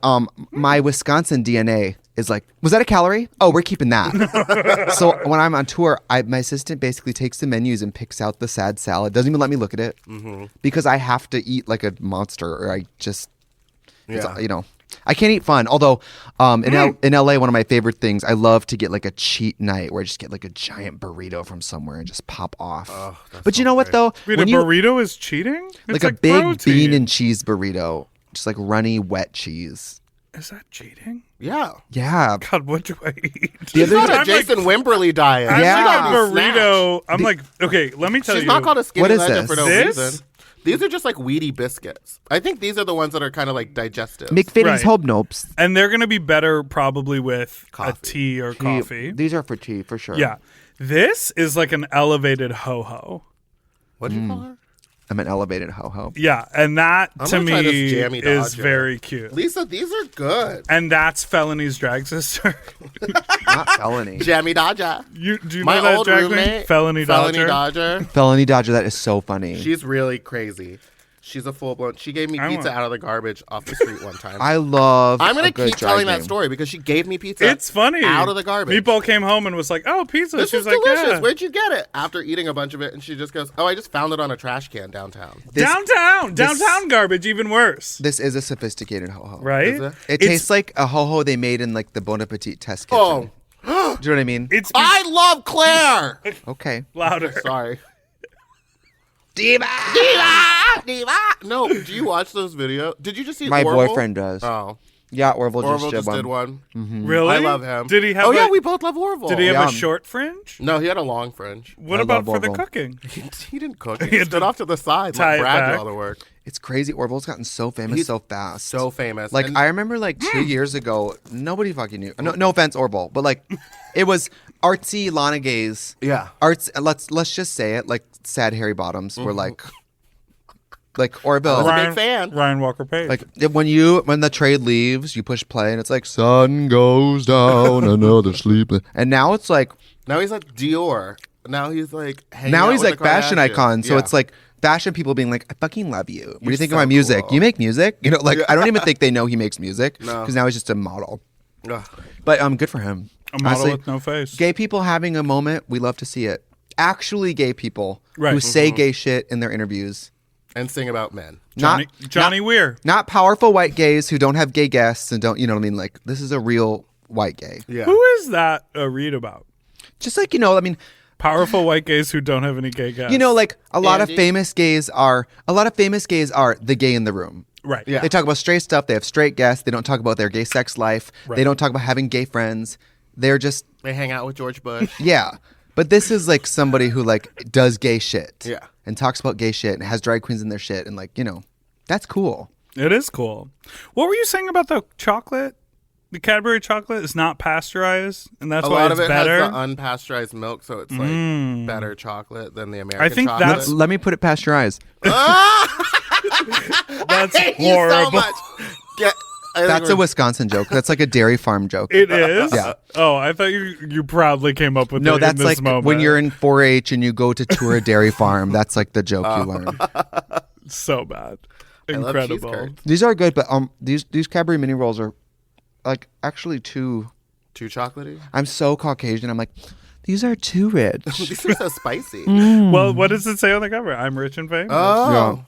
my Wisconsin DNA is like, was that a calorie? Oh, we're keeping that. So when I'm on tour, my assistant basically takes the menus and picks out the sad salad. Doesn't even let me look at it because I have to eat like a monster, or I just, Yeah. you know. I can't eat fun. Although in LA, one of my favorite things, I love to get like a cheat night where I just get like a giant burrito from somewhere and just pop off. But you know what though? Wait, a burrito is cheating? It's like a big protein. bean and cheese burrito, just like runny wet cheese. Is that cheating? Yeah. Yeah. God, what do I eat? She's not a I'm Jason Wimberly diet. I'm Yeah. like a burrito. I'm like, okay, let me tell you. She's not called a skinny What is legend this? for no This? reason. These are just like weedy biscuits. I think these are the ones that are kind of like digestive. McFitty's Right. Hope Nopes. And they're going to be better probably with a Coffee. tea or coffee. These are for tea for sure. Yeah. This is like an elevated ho-ho. What'd you call her? I'm an elevated ho-ho. Yeah, and that I'm to gonna try me this Jammy is Dodger. very cute. Lisa, these are good. And that's Felony's drag sister. Not felony. Jammy Dodger. Do you My know that old drag name? roommate, Felony Dodger. Dodger. Felony Dodger, that is so funny. She's really crazy. She's a full-blown. She gave me I pizza want- out of the garbage off the street one time. I love I'm a gonna good keep telling drag that name. story because she gave me pizza. It's funny. Out of the garbage. Meatball came home and was like, "Oh, pizza." This she is was like, delicious. "Yeah." Where'd you get it? After eating a bunch of it, and she just goes, "Oh, I just found it on a trash can downtown." Downtown garbage, even worse. This is a sophisticated ho-ho. Right? Is it? It tastes like a ho-ho they made in like the Bon Appetit test kitchen. Oh, Do you know what I mean? It's I love Claire. Okay. louder. Sorry. Diva! Diva. No, do you watch those videos? Did you just see My Orville? boyfriend does. Oh, Yeah, Orville Orville just did one. Really? I love him. Did he have? Oh yeah, a, we both love Orville. Did he have Yeah. a short fringe? No, he had a long fringe. What I about love for the Orville. cooking? He didn't cook. He He had stood to off to the side. tie Let it Brad do back. all the work. It's crazy. Orville's gotten so famous He's so fast. So famous. Like And I remember like 2 years ago, nobody fucking knew. No offense, Orville, but like it was artsy Lana Gays. Yeah. Arts. Let's just say it. Like sad Harry Bottoms were like Orville. I was a big fan. Ryan Walker Page. Like when the trade leaves, you push play and it's like sun goes down, another sleepless. And now it's like Now he's like Dior. Now he's like hanging now out he's with like the fashion Kardashians. icon. So Yeah. it's like fashion people being like, I fucking love you. What do You're you think so of my music? cool. You make music? You know, like I don't even think they know he makes music No. because now he's just a model. Ugh. But good for him. a model Honestly, with no face. gay people having a moment, we love to see it. Actually, gay people Right. who say gay shit in their interviews. And sing about men. Johnny Weir. Not powerful white gays who don't have gay guests and don't, you know what I mean? Like, this is a real white gay. Yeah. Who is that a read about? Just like, you know, I mean, Powerful white gays who don't have any gay guys. you know, like a lot of Andy? famous gays are the gay in the room. right? Yeah. They talk about straight stuff. They have straight guests. They don't talk about their gay sex life. Right. They don't talk about having gay friends. They're just, They hang out with George Bush. yeah. But this is like somebody who like does gay shit. Yeah. And talks about gay shit and has drag queens in their shit. And like, you know, that's cool. It is cool. What were you saying about the chocolate? The Cadbury chocolate is not pasteurized, and that's A why lot it's of it better. has the unpasteurized milk, so it's like better chocolate than the American I think chocolate. that's- Let me put it past your eyes. That's Thank you so horrible. much. That's a Wisconsin joke. That's like a dairy farm joke. It is. Yeah. Oh, I thought you proudly came up with No, it that's in this like moment. when you're in 4-H and you go to tour a dairy farm. That's like the joke you learn. so bad. I love cheese Incredible. curds. These are good, but these Cadbury mini rolls are like actually too. Too chocolatey. I'm so Caucasian. I'm like, these are too rich. These are so spicy. Well, what does it say on the cover? I'm rich and famous. Oh. Yeah.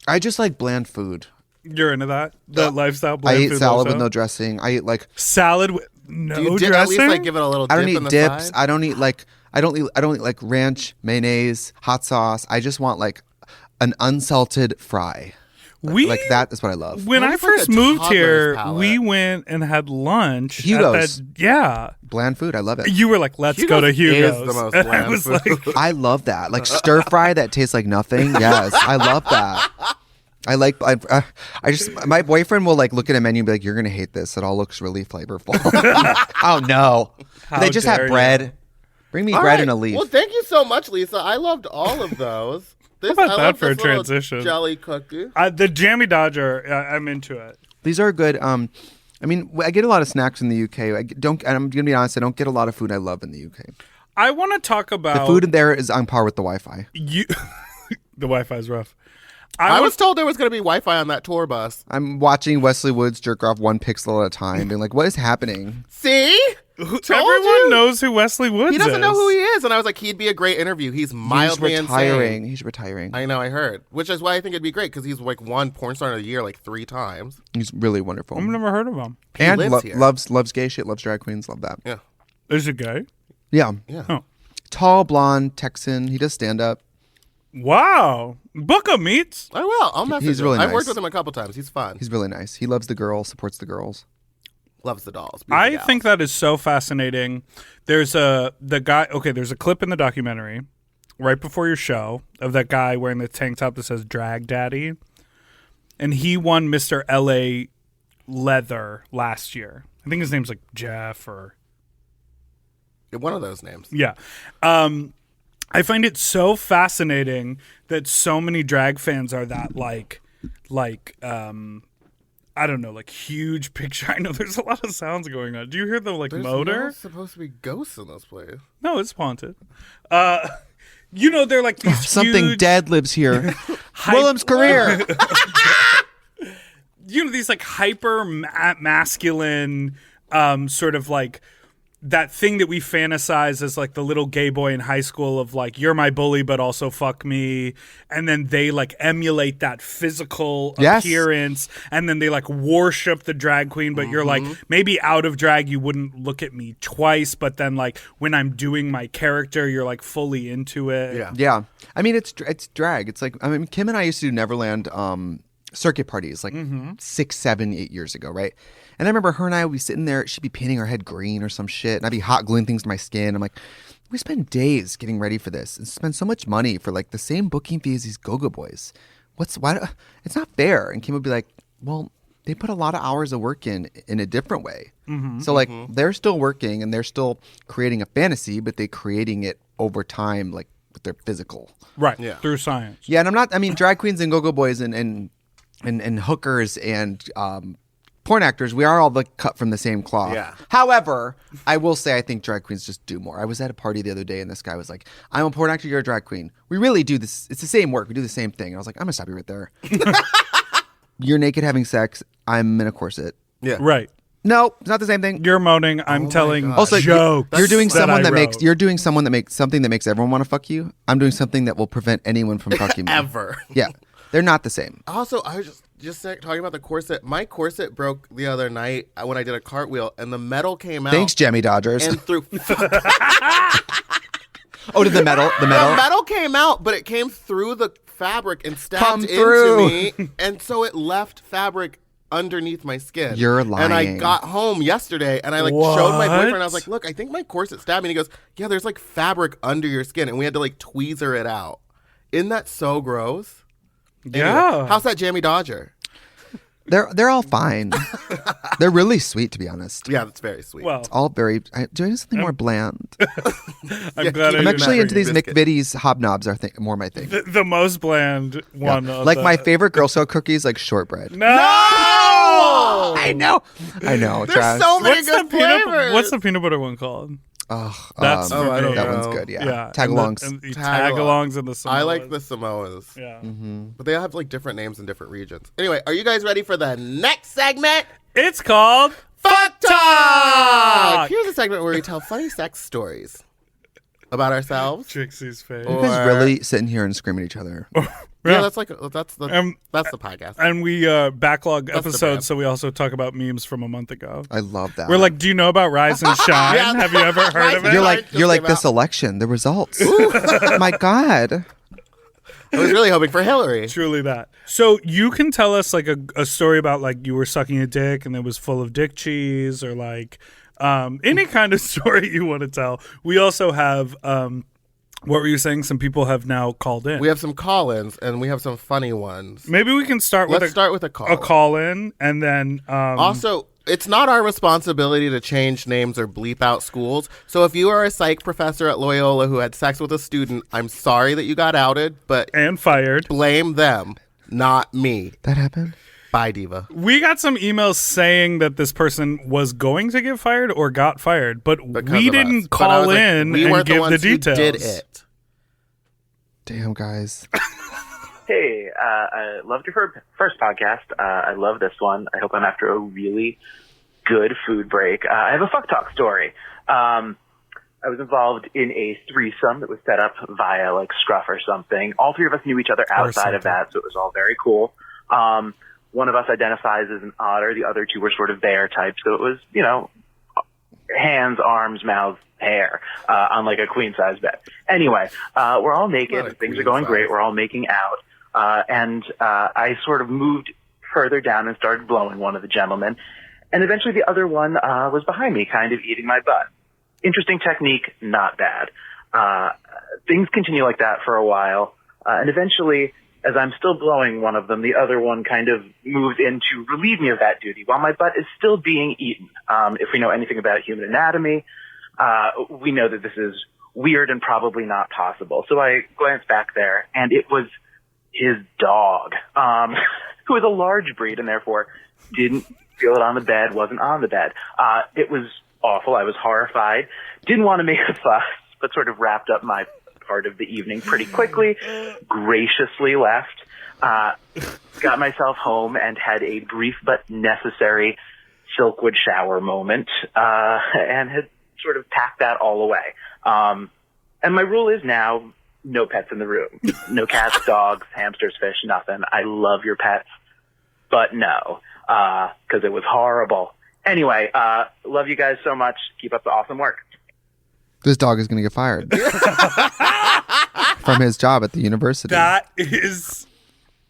I just like bland food. You're into that? That lifestyle I bland eat food salad with lifestyle? no dressing. I eat like salad with no Do you dressing. at least like give it a little dip I don't in eat the dips. side? I don't eat like ranch, mayonnaise, hot sauce. I just want like an unsalted fry. we Like that is what I love. When What I if, like, first a moved toddler's here, palate? we went and had lunch. Hugo's. Yeah. Bland food. I love it. You were like, let's go to Hugo's Hugo's. is the most And I bland was food. like, I love that. Like stir fry that tastes like nothing. Yes, I love that. I just my boyfriend will like look at a menu and be like, "You're gonna hate this. It all looks really flavorful." Oh no! How They just dare have you. bread. Bring me All bread right. and a leaf. Well, thank you so much, Lisa. I loved all of those. This, about I that love for a this little transition? Jelly cookie. the Jammy Dodger, I'm into it. These are good. I mean, I get a lot of snacks in the UK. And I'm gonna be honest. I don't get a lot of food I love in the UK. I want to talk about The food there is on par with the Wi-Fi. you. The Wi-Fi is rough. I was told there was going to be Wi-Fi on that tour bus. I'm watching Wesley Woods jerk off one pixel at a time, being like, "What is happening?" See? Everyone knows who Wesley Woods is. He doesn't know who he is. And I was like, he'd be a great interview. He's mildly insane. He's retiring. I know, I heard. Which is why I think it'd be great, because he's like won Porn Star of the Year like 3 times. He's really wonderful. I've never heard of him. And lives here. loves gay shit, loves drag queens, love that. Yeah. Is it gay? Yeah. Yeah. Oh. Tall, blonde, Texan. He does stand up. Wow. Book him, Meats. I will. I'll message He's him. really I've nice. worked with him a couple times. He's fun. He's really nice. He loves the girls, supports the girls. Loves the dolls. I think that is so fascinating. There's a clip in the documentary right before your show of that guy wearing the tank top that says Drag Daddy. And he won Mr. LA Leather last year. I think his name's like Jeff or one of those names. yeah. I find it so fascinating that so many drag fans are that like I don't know, like huge picture. I know there's a lot of sounds going on. Do you hear the like There's motor? no supposed to be ghosts in this place. No, it's haunted. They're like these Something huge, dead lives here. Willem's career. These like hyper masculine, sort of like that thing that we fantasize as like the little gay boy in high school of like, you're my bully, but also fuck me. And then they like emulate that physical appearance. And then they like worship the drag queen, but you're like, maybe out of drag, you wouldn't look at me twice. But then like when I'm doing my character, you're like fully into it. Yeah. Yeah. I mean, it's drag. It's like, I mean, Kim and I used to do Neverland circuit parties like 6, 7, 8 years ago, right? And I remember her and I would be sitting there, she'd be painting her head green or some shit, and I'd be hot gluing things to my skin. I'm like, we spend days getting ready for this and spend so much money for like the same booking fee as these go-go boys. It's not fair. And Kim would be like, well, they put a lot of hours of work in a different way. So like they're still working and they're still creating a fantasy, but they're creating it over time, like with their physical. Right. Yeah. Through science. Yeah, and drag queens and go-go boys and hookers and porn actors, we are all cut from the same cloth. Yeah. However, I will say I think drag queens just do more. I was at a party the other day and this guy was like, I'm a porn actor, you're a drag queen. We really do this. It's the same work. We do the same thing. And I was like, I'm going to stop you right there. You're naked having sex. I'm in a corset. Yeah. Right. No, it's not the same thing. You're moaning. I'm telling God. Also, jokes. you're doing that someone I that makes wrote. you're doing someone that makes something that makes everyone want to fuck you. I'm doing something that will prevent anyone from fucking me. Ever. Yeah. They're not the same. Also, I was just talking about the corset. My corset broke the other night when I did a cartwheel, and the metal came out. Thanks, Jammy Dodgers. And through Oh, did the metal? the metal came out, but it came through the fabric and stabbed Come into through. me, and so it left fabric underneath my skin. You're And I lying. got home yesterday, and I showed my boyfriend. I was What? like, "Look, I think my corset stabbed me." And he goes, "Yeah, there's like fabric under your skin," and we had to like tweezer it out. Isn't that so gross? Yeah. Anyway, how's that Jammy Dodger? They're all fine. They're really sweet, to be honest. Yeah, that's very sweet. Well, All very. Doing something more bland. I'm glad I'm I actually didn't into these biscuit. McVitie's hobnobs. Are more my thing. the most bland one. Yeah. Of Like the- my favorite Girl Scout cookies, like shortbread. No. I know. There's Trash. so many What's the good flavors. what's the peanut butter one called? Ugh, That's Oh, I don't that know. one's good. Yeah. Yeah. Tagalongs. And the Tag-alongs. tagalongs and the Samoas. I like the Samoas. Yeah. But they all have like different names in different regions. Anyway, are you guys ready for the next segment? It's called Fuck Talk! Here's a segment where we tell funny sex stories about ourselves. Trixie's face. Or- You guys really sitting here and screaming at each other. Yeah, that's the that's the podcast. And we backlog That's the brand. episodes, so we also talk about memes from a month ago. I love that. We're like, do you know about Rise and Shine? Yeah. Have you ever heard of it? you're like just came this out. election, the results. My God. I was really hoping for Hillary. Truly that. So you can tell us like a story about like you were sucking a dick and it was full of dick cheese, or like any kind of story you want to tell. We also have what were you saying? Some people have now called in. We have some call-ins and we have some funny ones. Maybe we can start Let's with start with a call. a call in, and then Also, it's not our responsibility to change names or bleep out schools. So if you are a psych professor at Loyola who had sex with a student, I'm sorry that you got outed, but and fired. blame them, not me. That happened? Bye, Diva. We got some emails saying that this person was going to get fired or got fired, but Because we of us. didn't But I call was like, in we and weren't give the ones who details. did it. Damn, guys. Hey, I loved your first podcast. I love this one. I hope I'm after a really good food break. I have a fuck talk story. I was involved in a threesome that was set up via like Scruff or something. All three of us knew each other outside of that, so it was all very cool. One of us identifies as an otter. The other two were sort of bear types. So it was, you know, hands, arms, mouth, hair, on like a queen size bed. Anyway, we're all naked. Things are going great. We're all making out. And I sort of moved further down and started blowing one of the gentlemen. And eventually the other one was behind me, kind of eating my butt. Interesting technique, not bad. Things continue like that for a while. And eventually, as I'm still blowing one of them, the other one kind of moves in to relieve me of that duty while my butt is still being eaten. If we know anything about human anatomy, we know that this is weird and probably not possible. So I glanced back there, and it was his dog, who is a large breed and therefore didn't feel it on the bed, wasn't on the bed. It was awful. I was horrified. Didn't want to make a fuss, but sort of wrapped up my part of the evening pretty quickly, graciously left, got myself home and had a brief but necessary Silkwood shower moment, and had sort of packed that all away. And my rule is now no pets in the room. No cats, dogs, hamsters, fish, nothing. I love your pets, but no, because it was horrible. Anyway, love you guys so much. Keep up the awesome work. This dog is going to get fired from his job at the university. That is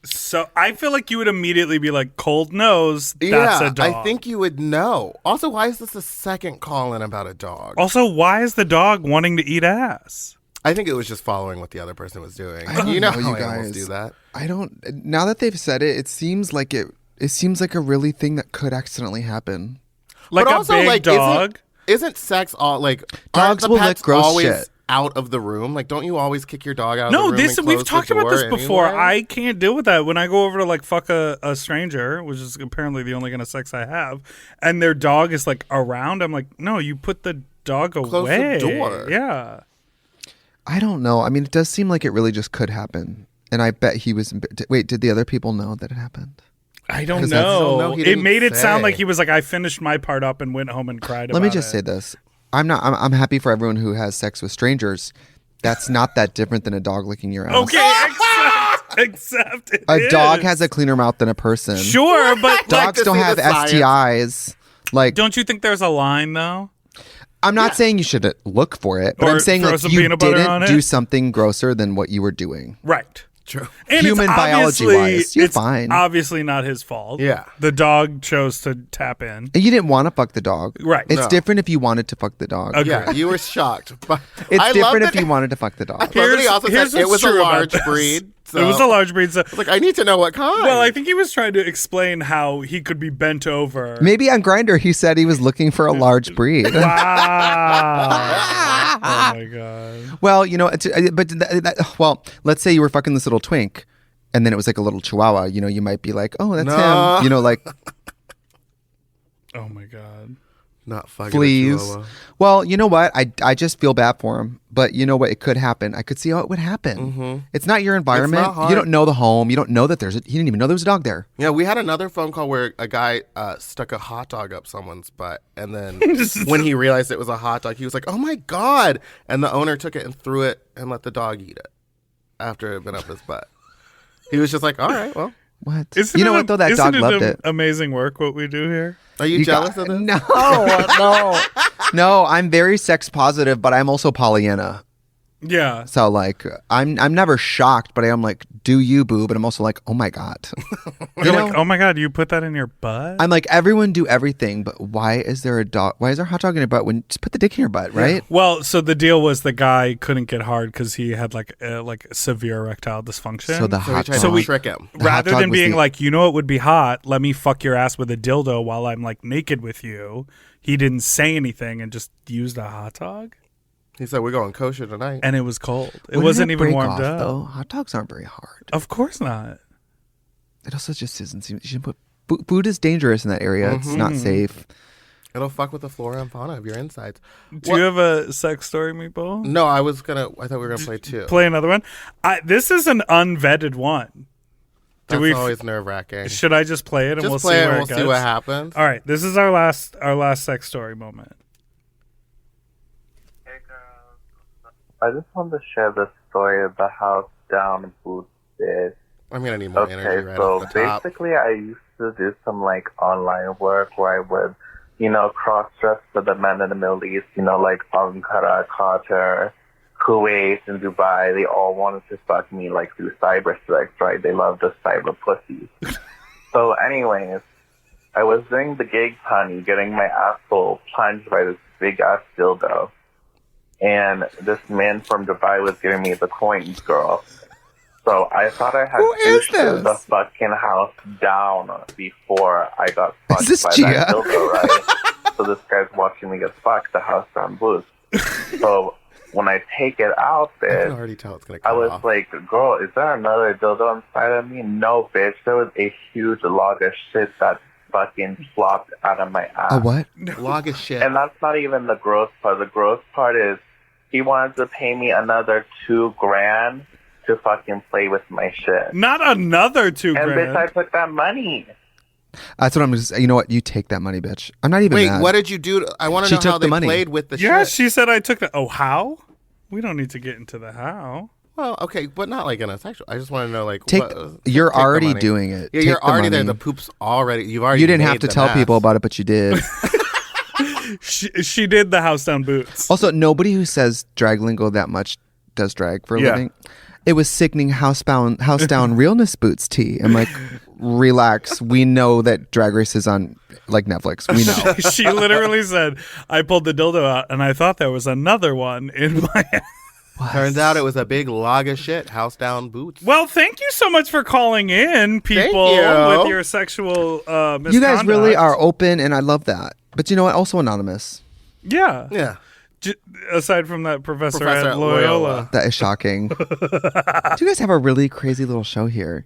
so. I feel like you would immediately be like, cold nose, that's a dog. I think you would know. Also, why is this a second call-in about a dog? Also, why is the dog wanting to eat ass? I think it was just following what the other person was doing. I don't You know know, how you animals guys. do that. I don't. Now that they've said it, it seems like it seems like a really thing that could accidentally happen. Like But a also, big like, dog? Isn't sex all like Dogs aren't the will pets lick gross always shit. out of the room? Like, don't you always kick your dog out of No, the room? this and we've close the talked about this door before. anyway? I can't deal with that when I go over to like fuck a stranger, which is apparently the only kind of sex I have, and their dog is like around. I'm like, no, you put the dog Close away. the door. Yeah. I don't know. I mean, it does seem like it really just could happen. And I bet he was. Wait, did the other people know that it happened? I don't 'Cause that's- know. No, he It didn't made it sound say. like he was like, I finished my part up and went home and cried. Let me about just it. say this: I'm happy for everyone who has sex with strangers. That's not that different than a dog licking your ass. Okay, except it A dog is. has a cleaner mouth than a person. Sure, but Dogs to don't see have the science. STIs. Like, don't you think there's a line though? I'm not saying you should look for it, but Or I'm saying throw like some you peanut butter on didn't do it? something grosser than what you were doing. Right. True. And Human it's biology-wise, obviously- you're it's fine. Obviously not his fault. Yeah. The dog chose to tap in. And you didn't want to fuck the dog. Right. It's No. different if you wanted to fuck the dog. Okay. Yeah, you were shocked. But It's I love different if that- you wanted to fuck the dog. Somebody also here's said it what's was a true about large this. breed. So It was a large breed. So, I was like, I need to know what kind. well, I think he was trying to explain how he could be bent over. Maybe on Grindr he said he was looking for a large breed. Wow. Oh my god. Well, you know, well, let's say you were fucking this little twink, and then it was like a little chihuahua. You know, you might be like, oh, that's No. him. You know, like Oh my god. Not fucking fleas. a chihuahua. Well, you know what? I just feel bad for him. But you know what? It could happen. I could see how it would happen. It's not your environment. It's not hard. You don't know the home. You don't know that he didn't even know there was a dog there. Yeah, we had another phone call where a guy stuck a hot dog up someone's butt, and then when he realized it was a hot dog, he was like, "Oh my god!" And the owner took it and threw it and let the dog eat it after it had been up his butt. He was just like, "All right, well, What? Isn't you know it what though? That isn't dog it loved it. Amazing work what we do here. are you jealous of this?" No, no, no. I'm very sex positive, but I'm also Pollyanna. Yeah. So like, I'm never shocked, but I am like, do you, boo? But I'm also like, oh my god. You're like, oh my god, you put that in your butt? I'm like, everyone do everything, but why is there a dog? Why is there a hot dog in your butt? When just put the dick in your butt, right? Well, so the deal was the guy couldn't get hard because he had like severe erectile dysfunction. So the So we hot tried dog. to trick him. The hot rather dog than was being the- like, you know, it would be hot. Let me fuck your ass with a dildo while I'm like naked with you. He didn't say anything and just used a hot dog, He said, "We're going kosher tonight." and it was cold. It Wouldn't wasn't it even break warmed off, up. though? Hot dogs aren't very hard. Of course not. It also just isn't. You should put food is dangerous in that area. It's not safe. It'll fuck with the flora and fauna of your insides. Do you have a sex story, Meatball? No, I thought we were gonna play two. Play another one. This is an unvetted one. That's always nerve-wracking. Should I just play it and Just we'll play see it where and it we'll goes? see what happens. All right, this is our last sex story moment. I just wanted to share the story of the house down boots bit. I'm gonna need more energy right so off the top. basically I used to do some like online work where I would, cross-dress for the men in the Middle East, like Ankara, Qatar, Kuwait, and Dubai. They all wanted to fuck me like through cybersex, right? They love the cyber pussies. So anyways, I was doing the gig, honey, getting my asshole plunged by this big-ass dildo. And this man from Dubai was giving me the coins, girl. So I thought I had to the fucking house down before I got fucked by that dildo, right? So this guy's watching me get fucked, the house down boost. So when I take it out, I bitch, can already tell it's gonna come I was off. like, girl, is there another dildo inside of me? No, bitch. There was a huge log of shit that fucking flopped out of my ass. A what? Log of shit. And that's not even the gross part. The gross part is he wanted to pay me another $2,000 to fucking play with my shit. Not another $2,000. And bitch, I took that money. That's what I'm just. You know what? You take that money, bitch. I'm not even Wait, mad. what did you do? I want to She know took how the they money. played with the Yeah, shit. she said I took that. Oh, how? We don't need to get into the how. Well, okay, but not like in a sexual. I just want to know, like, Take. You're take the already money. doing it. Yeah, Take you're already there. money. The poop's already. You've already. You didn't made have to the tell mess. people about it, but you did. She did the house down boots. Also, nobody who says drag lingo that much does drag for a Yeah. living. It was sickening house down realness boots tea. I'm like, relax. We know that Drag Race is on like Netflix. We know. She literally said, I pulled the dildo out and I thought there was another one in my ass. Turns out it was a big log of shit. House down boots. Well, thank you so much for calling in, people, you. with your sexual misconduct. You guys really are open, and I love that. But you know what? Also anonymous. Yeah. Yeah. Aside from that professor Professor at at Loyola. Loyola. That is shocking. Do you guys have a really crazy little show here?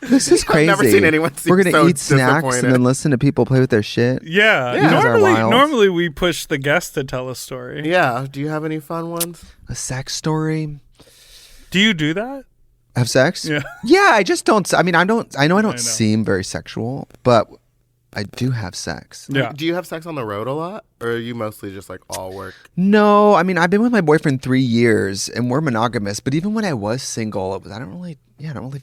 This is crazy. never seen anyone seem We're gonna so eat snacks disappointed. and then listen to people play with their shit. Yeah. Yeah. You guys are wild. Normally we push the guest to tell a story. Yeah. Do you have any fun ones? A sex story. Do you do that? Have sex? Yeah. Yeah, I just don't. I mean, I know I don't know. seem very sexual, but I do have sex. Yeah. Do you have sex on the road a lot, or are you mostly just like all work? No, I mean, I've been with my boyfriend 3 years, and we're monogamous. But even when I was single, I don't really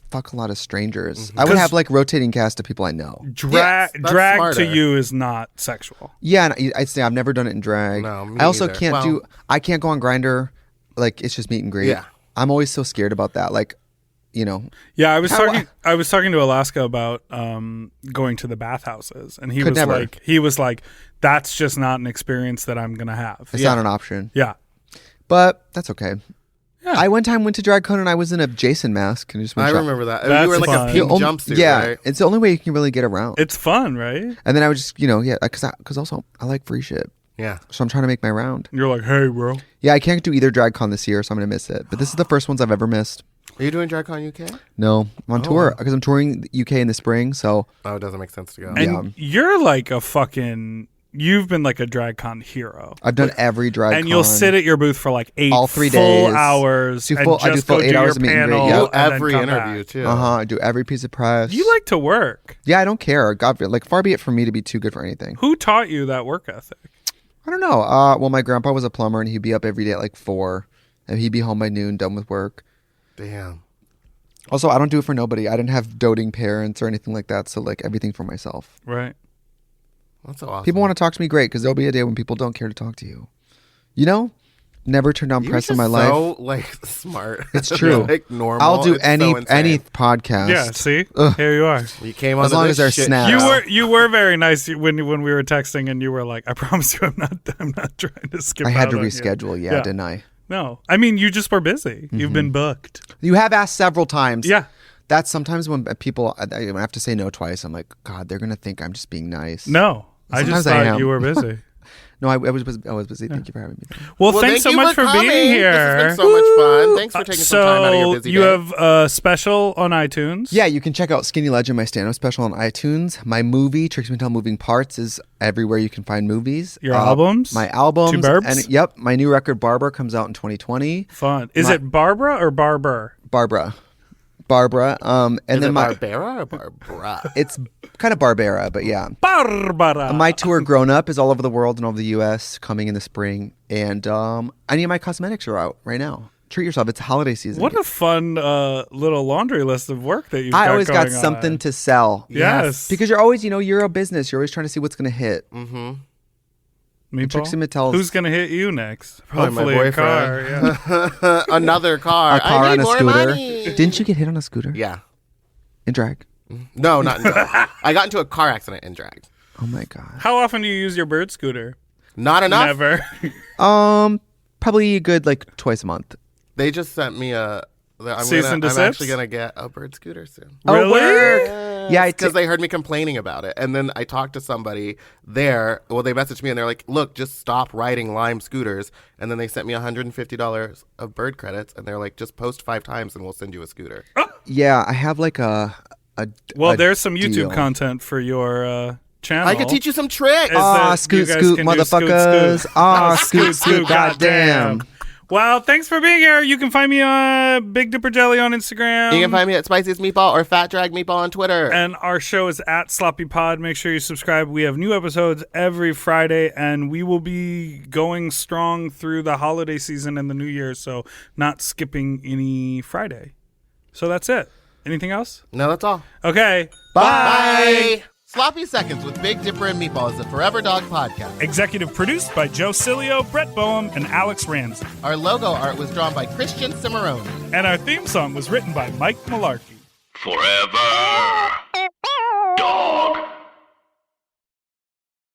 fuck a lot of strangers. I would have like rotating cast of people I know. Yes, that's Drag smarter. to you is not sexual. Yeah, and I'd say I've never done it in drag. No, me I also neither. can't Well- I can't go on Grindr. Like it's just meet and greet. Yeah. I'm always so scared about that. Like, you know, Yeah, I was talking to Alaska about going to the bathhouses, and he Could was never. like, that's just not an experience that I'm gonna have. it's not an option. Yeah. But that's okay. Yeah. I one time went to DragCon and I was in a Jason mask and just went I shop- remember that. That's You were like fun. a pink The only- jumpsuit, yeah, right? it's the only way you can really get around. It's fun, right? And then I would just, because also I like free shit, Yeah. so I'm trying to make my round. You're like, hey, bro. Yeah, I can't do either DragCon this year, so I'm gonna miss it. But this is the first ones I've ever missed. Are you doing DragCon UK? No, I'm on tour because I'm touring the UK in the spring. So Oh, it doesn't make sense to go. And you're like you've been like a DragCon hero. I've done every drag. And you'll sit at your booth for like all 3 full days, hours. I do and full just 8 go hours do of your meet and greet, panel yeah. Do and then every come interview back. too. I do every piece of press. You like to work. Yeah, I don't care. God, like far be it from me to be too good for anything. Who taught you that work ethic? I don't know. Well, my grandpa was a plumber, and he'd be up every day at like 4, and he'd be home by noon, done with work. Damn. Also, I don't do it for nobody. I didn't have doting parents or anything like that, so like everything for myself. Right. That's so awesome. People want to talk to me, great, because there'll be a day when people don't care to talk to you. You know, never turned down You're press in just my life. so like smart. It's true. like normal. I'll do It's any so insane. podcast. Yeah, see? Ugh. Here you are. You came on As long as there's snaps. You were very nice when we were texting, and you were like, I promise you I'm not trying to skip I had out to on you." reschedule, yeah, Yeah. didn't I? No. I mean, you just were busy. You've been booked. You have asked several times. Yeah. That's sometimes when people, I have to say no twice, I'm like, God, they're going to think I'm just being nice. No. I just Sometimes I thought am. you were busy. No, I was busy. Thank you for having me. Well, Well, thanks thank so you much for coming. being here. This has been so much fun. Thanks for taking some time out of your busy you day. have a special on iTunes. Yeah, you can check out Skinny Legend, my stand-up special on iTunes. My movie, Trixie Mattel Moving Parts, is everywhere you can find movies. Your albums? My albums. Two Burbs? And, yep, my new record, Barbara, comes out in 2020. Fun. Is it Barbara or Barber? Barbara. Barbara. And Is then it my Barbara or Barbara? it's kind of Barbara, but yeah. Barbara. My tour Grown Up is all over the world and all over the U.S. coming in the spring. And any of my cosmetics are out right now. Treat yourself. It's holiday season. What a fun little laundry list of work that you've got I always got going something on. to sell. Yes. Because you're always, you're a business. You're always trying to see what's going to hit. Mm-hmm. Meatball? Trixie Mattel's- Who's going to hit you next? Probably my Hopefully a car. boyfriend. Yeah. Another car. A car I on need a more scooter. money. Didn't you get hit on a scooter? Yeah. In drag? No, not in drag. I got into a car accident in drag. Oh my God. How often do you use your bird scooter? Not enough. Never. Probably a good twice a month. They just sent me a. Cease and I'm desist? actually gonna get a bird scooter soon. Really? Yeah, Because they heard me complaining about it, and then I talked to somebody there. Well, they messaged me and they're like, "Look, just stop riding Lime scooters." And then they sent me $150 of bird credits, and they're like, "Just post 5 times, and we'll send you a scooter." Yeah, I have Well, a there's some YouTube deal. content for your channel. I could teach you some tricks. Is Aw, that scoot, you guys scoot, can do motherfuckers. scoot. Aw, scoot, scoot, goddamn. Well, thanks for being here. You can find me on Big Dipper Jelly on Instagram. You can find me at Spiciest Meatball or Fat Drag Meatball on Twitter. And our show is at Sloppy Pod. Make sure you subscribe. We have new episodes every Friday, and we will be going strong through the holiday season and the new year, so not skipping any Friday. So that's it. Anything else? No, that's all. Okay. Bye. Sloppy Seconds with Big Dipper and Meatball is a Forever Dog podcast. Executive produced by Joe Cilio, Brett Boehm, and Alex Ramsey. Our logo art was drawn by Christian Cimarrone. And our theme song was written by Mike Malarkey. Forever